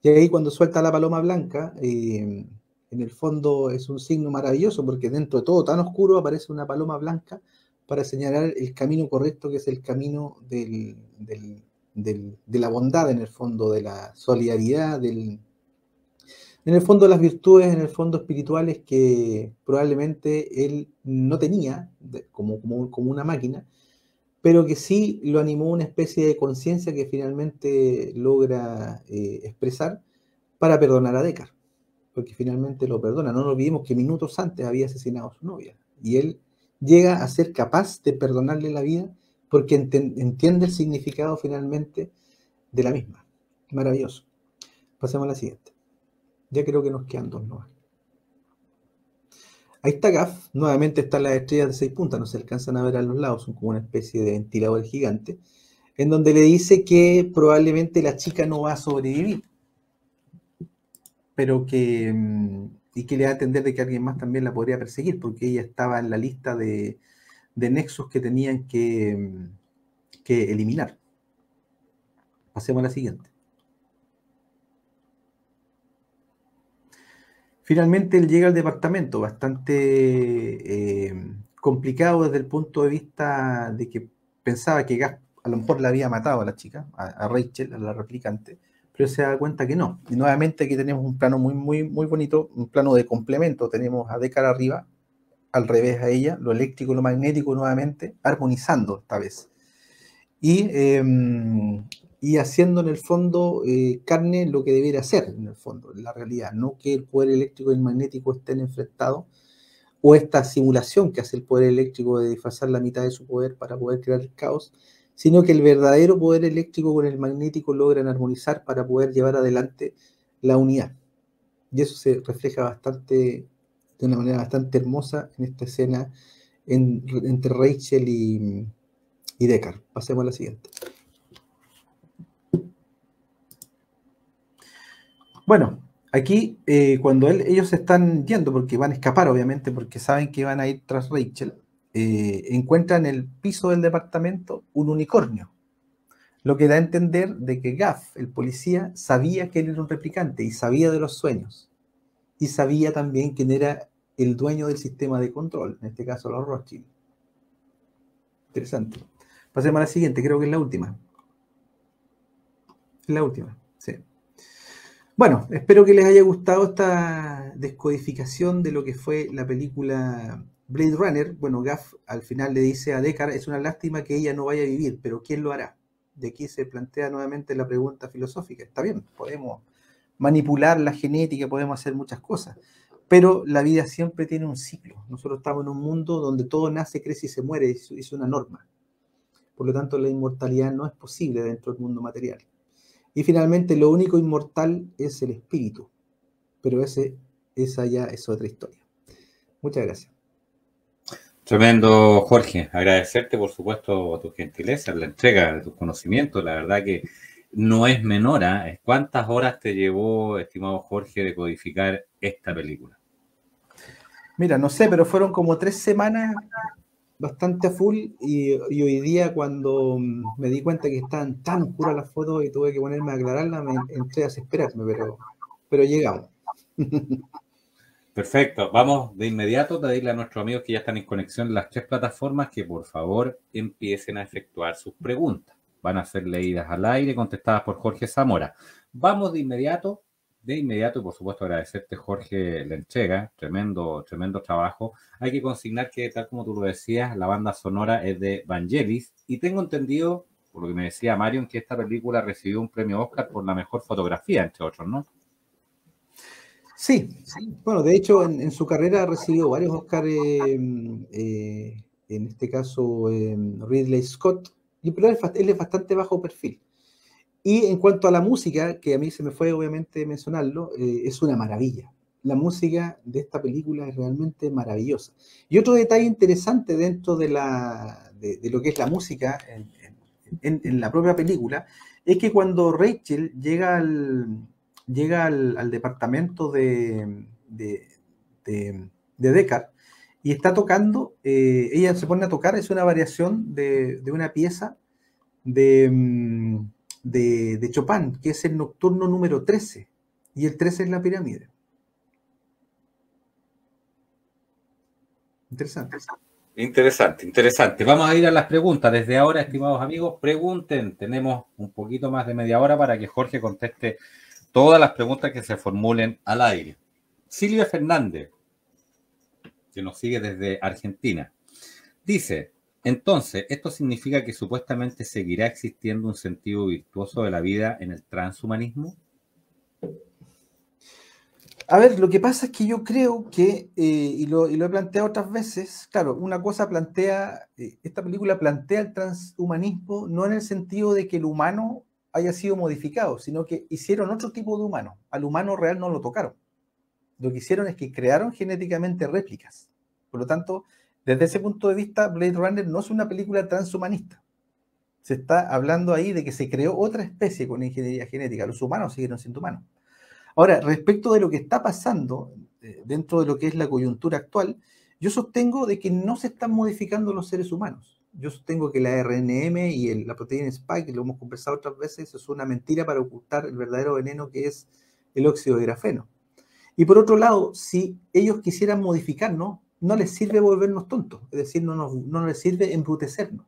Y ahí cuando suelta la paloma blanca, en el fondo es un signo maravilloso, porque dentro de todo tan oscuro aparece una paloma blanca para señalar el camino correcto, que es el camino de la bondad, en el fondo, de la solidaridad, en el fondo las virtudes, en el fondo espirituales que probablemente él no tenía, como una máquina, pero que sí lo animó una especie de conciencia que finalmente logra expresar para perdonar a Deckard, porque finalmente lo perdona. No nos olvidemos que minutos antes había asesinado a su novia, y él llega a ser capaz de perdonarle la vida porque entiende el significado finalmente de la misma. Maravilloso. Pasemos a la siguiente. Ya creo que nos quedan dos, ¿no? Ahí está Gaff, nuevamente están las estrellas de 6 puntas, no se alcanzan a ver a los lados, son como una especie de ventilador gigante, en donde le dice que probablemente la chica no va a sobrevivir, pero y que le da a entender de que alguien más también la podría perseguir, porque ella estaba en la lista de nexos que tenían que eliminar. Pasemos a la siguiente. Finalmente él llega al departamento, bastante complicado desde el punto de vista de que pensaba que Gas a lo mejor la había matado a la chica, a Rachel, a la replicante, pero se da cuenta que no. Y nuevamente aquí tenemos un plano muy, muy, muy bonito, un plano de complemento. Tenemos a Deckard arriba, al revés a ella, lo eléctrico y lo magnético nuevamente, armonizando esta vez. Y haciendo en el fondo carne lo que debería hacer en el fondo, en la realidad, no que el poder eléctrico y el magnético estén enfrentados, o esta simulación que hace el poder eléctrico de disfrazar la mitad de su poder para poder crear el caos, sino que el verdadero poder eléctrico con el magnético logran armonizar para poder llevar adelante la unidad. Y eso se refleja bastante, de una manera bastante hermosa en esta escena entre Rachel y Deckard. Pasemos a la siguiente. Bueno, aquí cuando ellos están yendo, porque van a escapar obviamente, porque saben que van a ir tras Rachel, encuentran en el piso del departamento un unicornio, lo que da a entender de que Gaff, el policía, sabía que él era un replicante y sabía de los sueños, y sabía también quién era el dueño del sistema de control, en este caso los Rothschild. Interesante. Pasemos a la siguiente, creo que es la última. La última, sí. Bueno, espero que les haya gustado esta descodificación de lo que fue la película Blade Runner. Bueno, Gaff al final le dice a Deckard, es una lástima que ella no vaya a vivir, pero ¿quién lo hará? De aquí se plantea nuevamente la pregunta filosófica. Está bien, podemos manipular la genética, podemos hacer muchas cosas, pero la vida siempre tiene un ciclo. Nosotros estamos en un mundo donde todo nace, crece y se muere, es una norma. Por lo tanto, la inmortalidad no es posible dentro del mundo material. Y finalmente, lo único inmortal es el espíritu. Pero esa ya es otra historia. Muchas gracias. Tremendo, Jorge. Agradecerte, por supuesto, tu gentileza, la entrega de tus conocimientos. La verdad que no es menor. ¿Cuántas horas te llevó, estimado Jorge, de codificar esta película? Mira, no sé, pero fueron como 3 semanas bastante a full, y hoy día cuando me di cuenta que estaban tan oscuras las fotos y tuve que ponerme a aclararlas, me entré a desesperarme, pero llegamos. Perfecto. Vamos de inmediato a pedirle a nuestros amigos que ya están en conexión en las 3 plataformas que por favor empiecen a efectuar sus preguntas. Van a ser leídas al aire, contestadas por Jorge Zamora. Vamos de inmediato, y por supuesto agradecerte, Jorge, la entrega. Tremendo trabajo. Hay que consignar que, tal como tú lo decías, la banda sonora es de Vangelis, y tengo entendido, por lo que me decía Marion, que esta película recibió un premio Oscar por la mejor fotografía, entre otros, ¿no? Sí. Bueno, de hecho en su carrera ha recibido varios Oscars, en este caso Ridley Scott, pero él es bastante bajo perfil. Y en cuanto a la música, que a mí se me fue obviamente mencionarlo, es una maravilla. La música de esta película es realmente maravillosa. Y otro detalle interesante dentro de lo que es la música en la propia película, es que cuando Rachel llega llega al departamento de Deckard y está tocando, ella se pone a tocar, es una variación de una pieza de Chopin, que es el nocturno número 13, y el 13 es la pirámide. Interesante. Interesante, interesante. Vamos a ir a las preguntas. Desde ahora, estimados amigos, pregunten. Tenemos un poquito más de media hora para que Jorge conteste todas las preguntas que se formulen al aire. Silvia Fernández, que nos sigue desde Argentina, dice: entonces, ¿esto significa que supuestamente seguirá existiendo un sentido virtuoso de la vida en el transhumanismo? A ver, lo que pasa es que yo creo que, y lo he planteado otras veces, claro, una cosa plantea, esta película plantea el transhumanismo no en el sentido de que el humano haya sido modificado, sino que hicieron otro tipo de humano. Al humano real no lo tocaron. Lo que hicieron es que crearon genéticamente réplicas. Por lo tanto, desde ese punto de vista, Blade Runner no es una película transhumanista. Se está hablando ahí de que se creó otra especie con ingeniería genética. Los humanos siguieron siendo humanos. Ahora, respecto de lo que está pasando dentro de lo que es la coyuntura actual, yo sostengo de que no se están modificando los seres humanos. Yo sostengo que la RNM y la proteína Spike, lo hemos conversado otras veces, es una mentira para ocultar el verdadero veneno que es el óxido de grafeno. Y por otro lado, si ellos quisieran modificarnos, no les sirve volvernos tontos, es decir, no les sirve embrutecernos.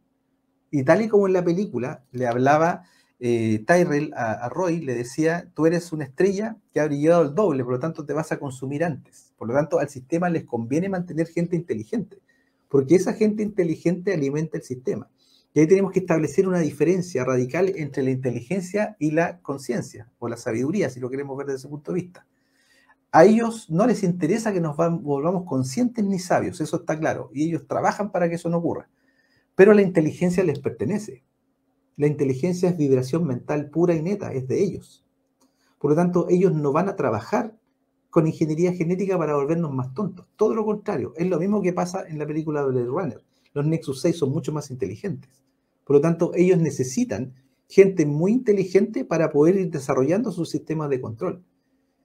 Y tal y como en la película le hablaba Tyrell a Roy, le decía: tú eres una estrella que ha brillado el doble, por lo tanto te vas a consumir antes. Por lo tanto, al sistema les conviene mantener gente inteligente, porque esa gente inteligente alimenta el sistema. Y ahí tenemos que establecer una diferencia radical entre la inteligencia y la conciencia, o la sabiduría, si lo queremos ver desde ese punto de vista. A ellos no les interesa que nos volvamos conscientes ni sabios, eso está claro, y ellos trabajan para que eso no ocurra. Pero la inteligencia les pertenece. La inteligencia es vibración mental pura y neta, es de ellos. Por lo tanto, ellos no van a trabajar con ingeniería genética para volvernos más tontos. Todo lo contrario, es lo mismo que pasa en la película de Blade Runner. Los Nexus 6 son mucho más inteligentes. Por lo tanto, ellos necesitan gente muy inteligente para poder ir desarrollando sus sistemas de control.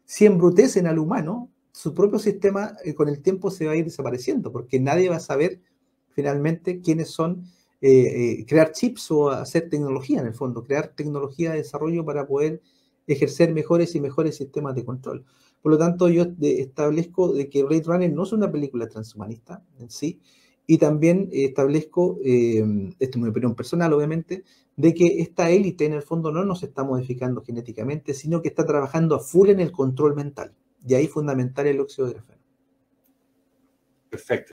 Si embrutecen al humano, su propio sistema con el tiempo se va a ir desapareciendo, porque nadie va a saber finalmente quiénes son, crear chips o hacer tecnología en el fondo, crear tecnología de desarrollo para poder ejercer mejores y mejores sistemas de control. Por lo tanto, yo establezco de que Blade Runner no es una película transhumanista en sí, y también establezco, esto es mi opinión personal obviamente, de que esta élite en el fondo no nos está modificando genéticamente, sino que está trabajando a full en el control mental. Y ahí fundamental el óxido de grafeno. Perfecto.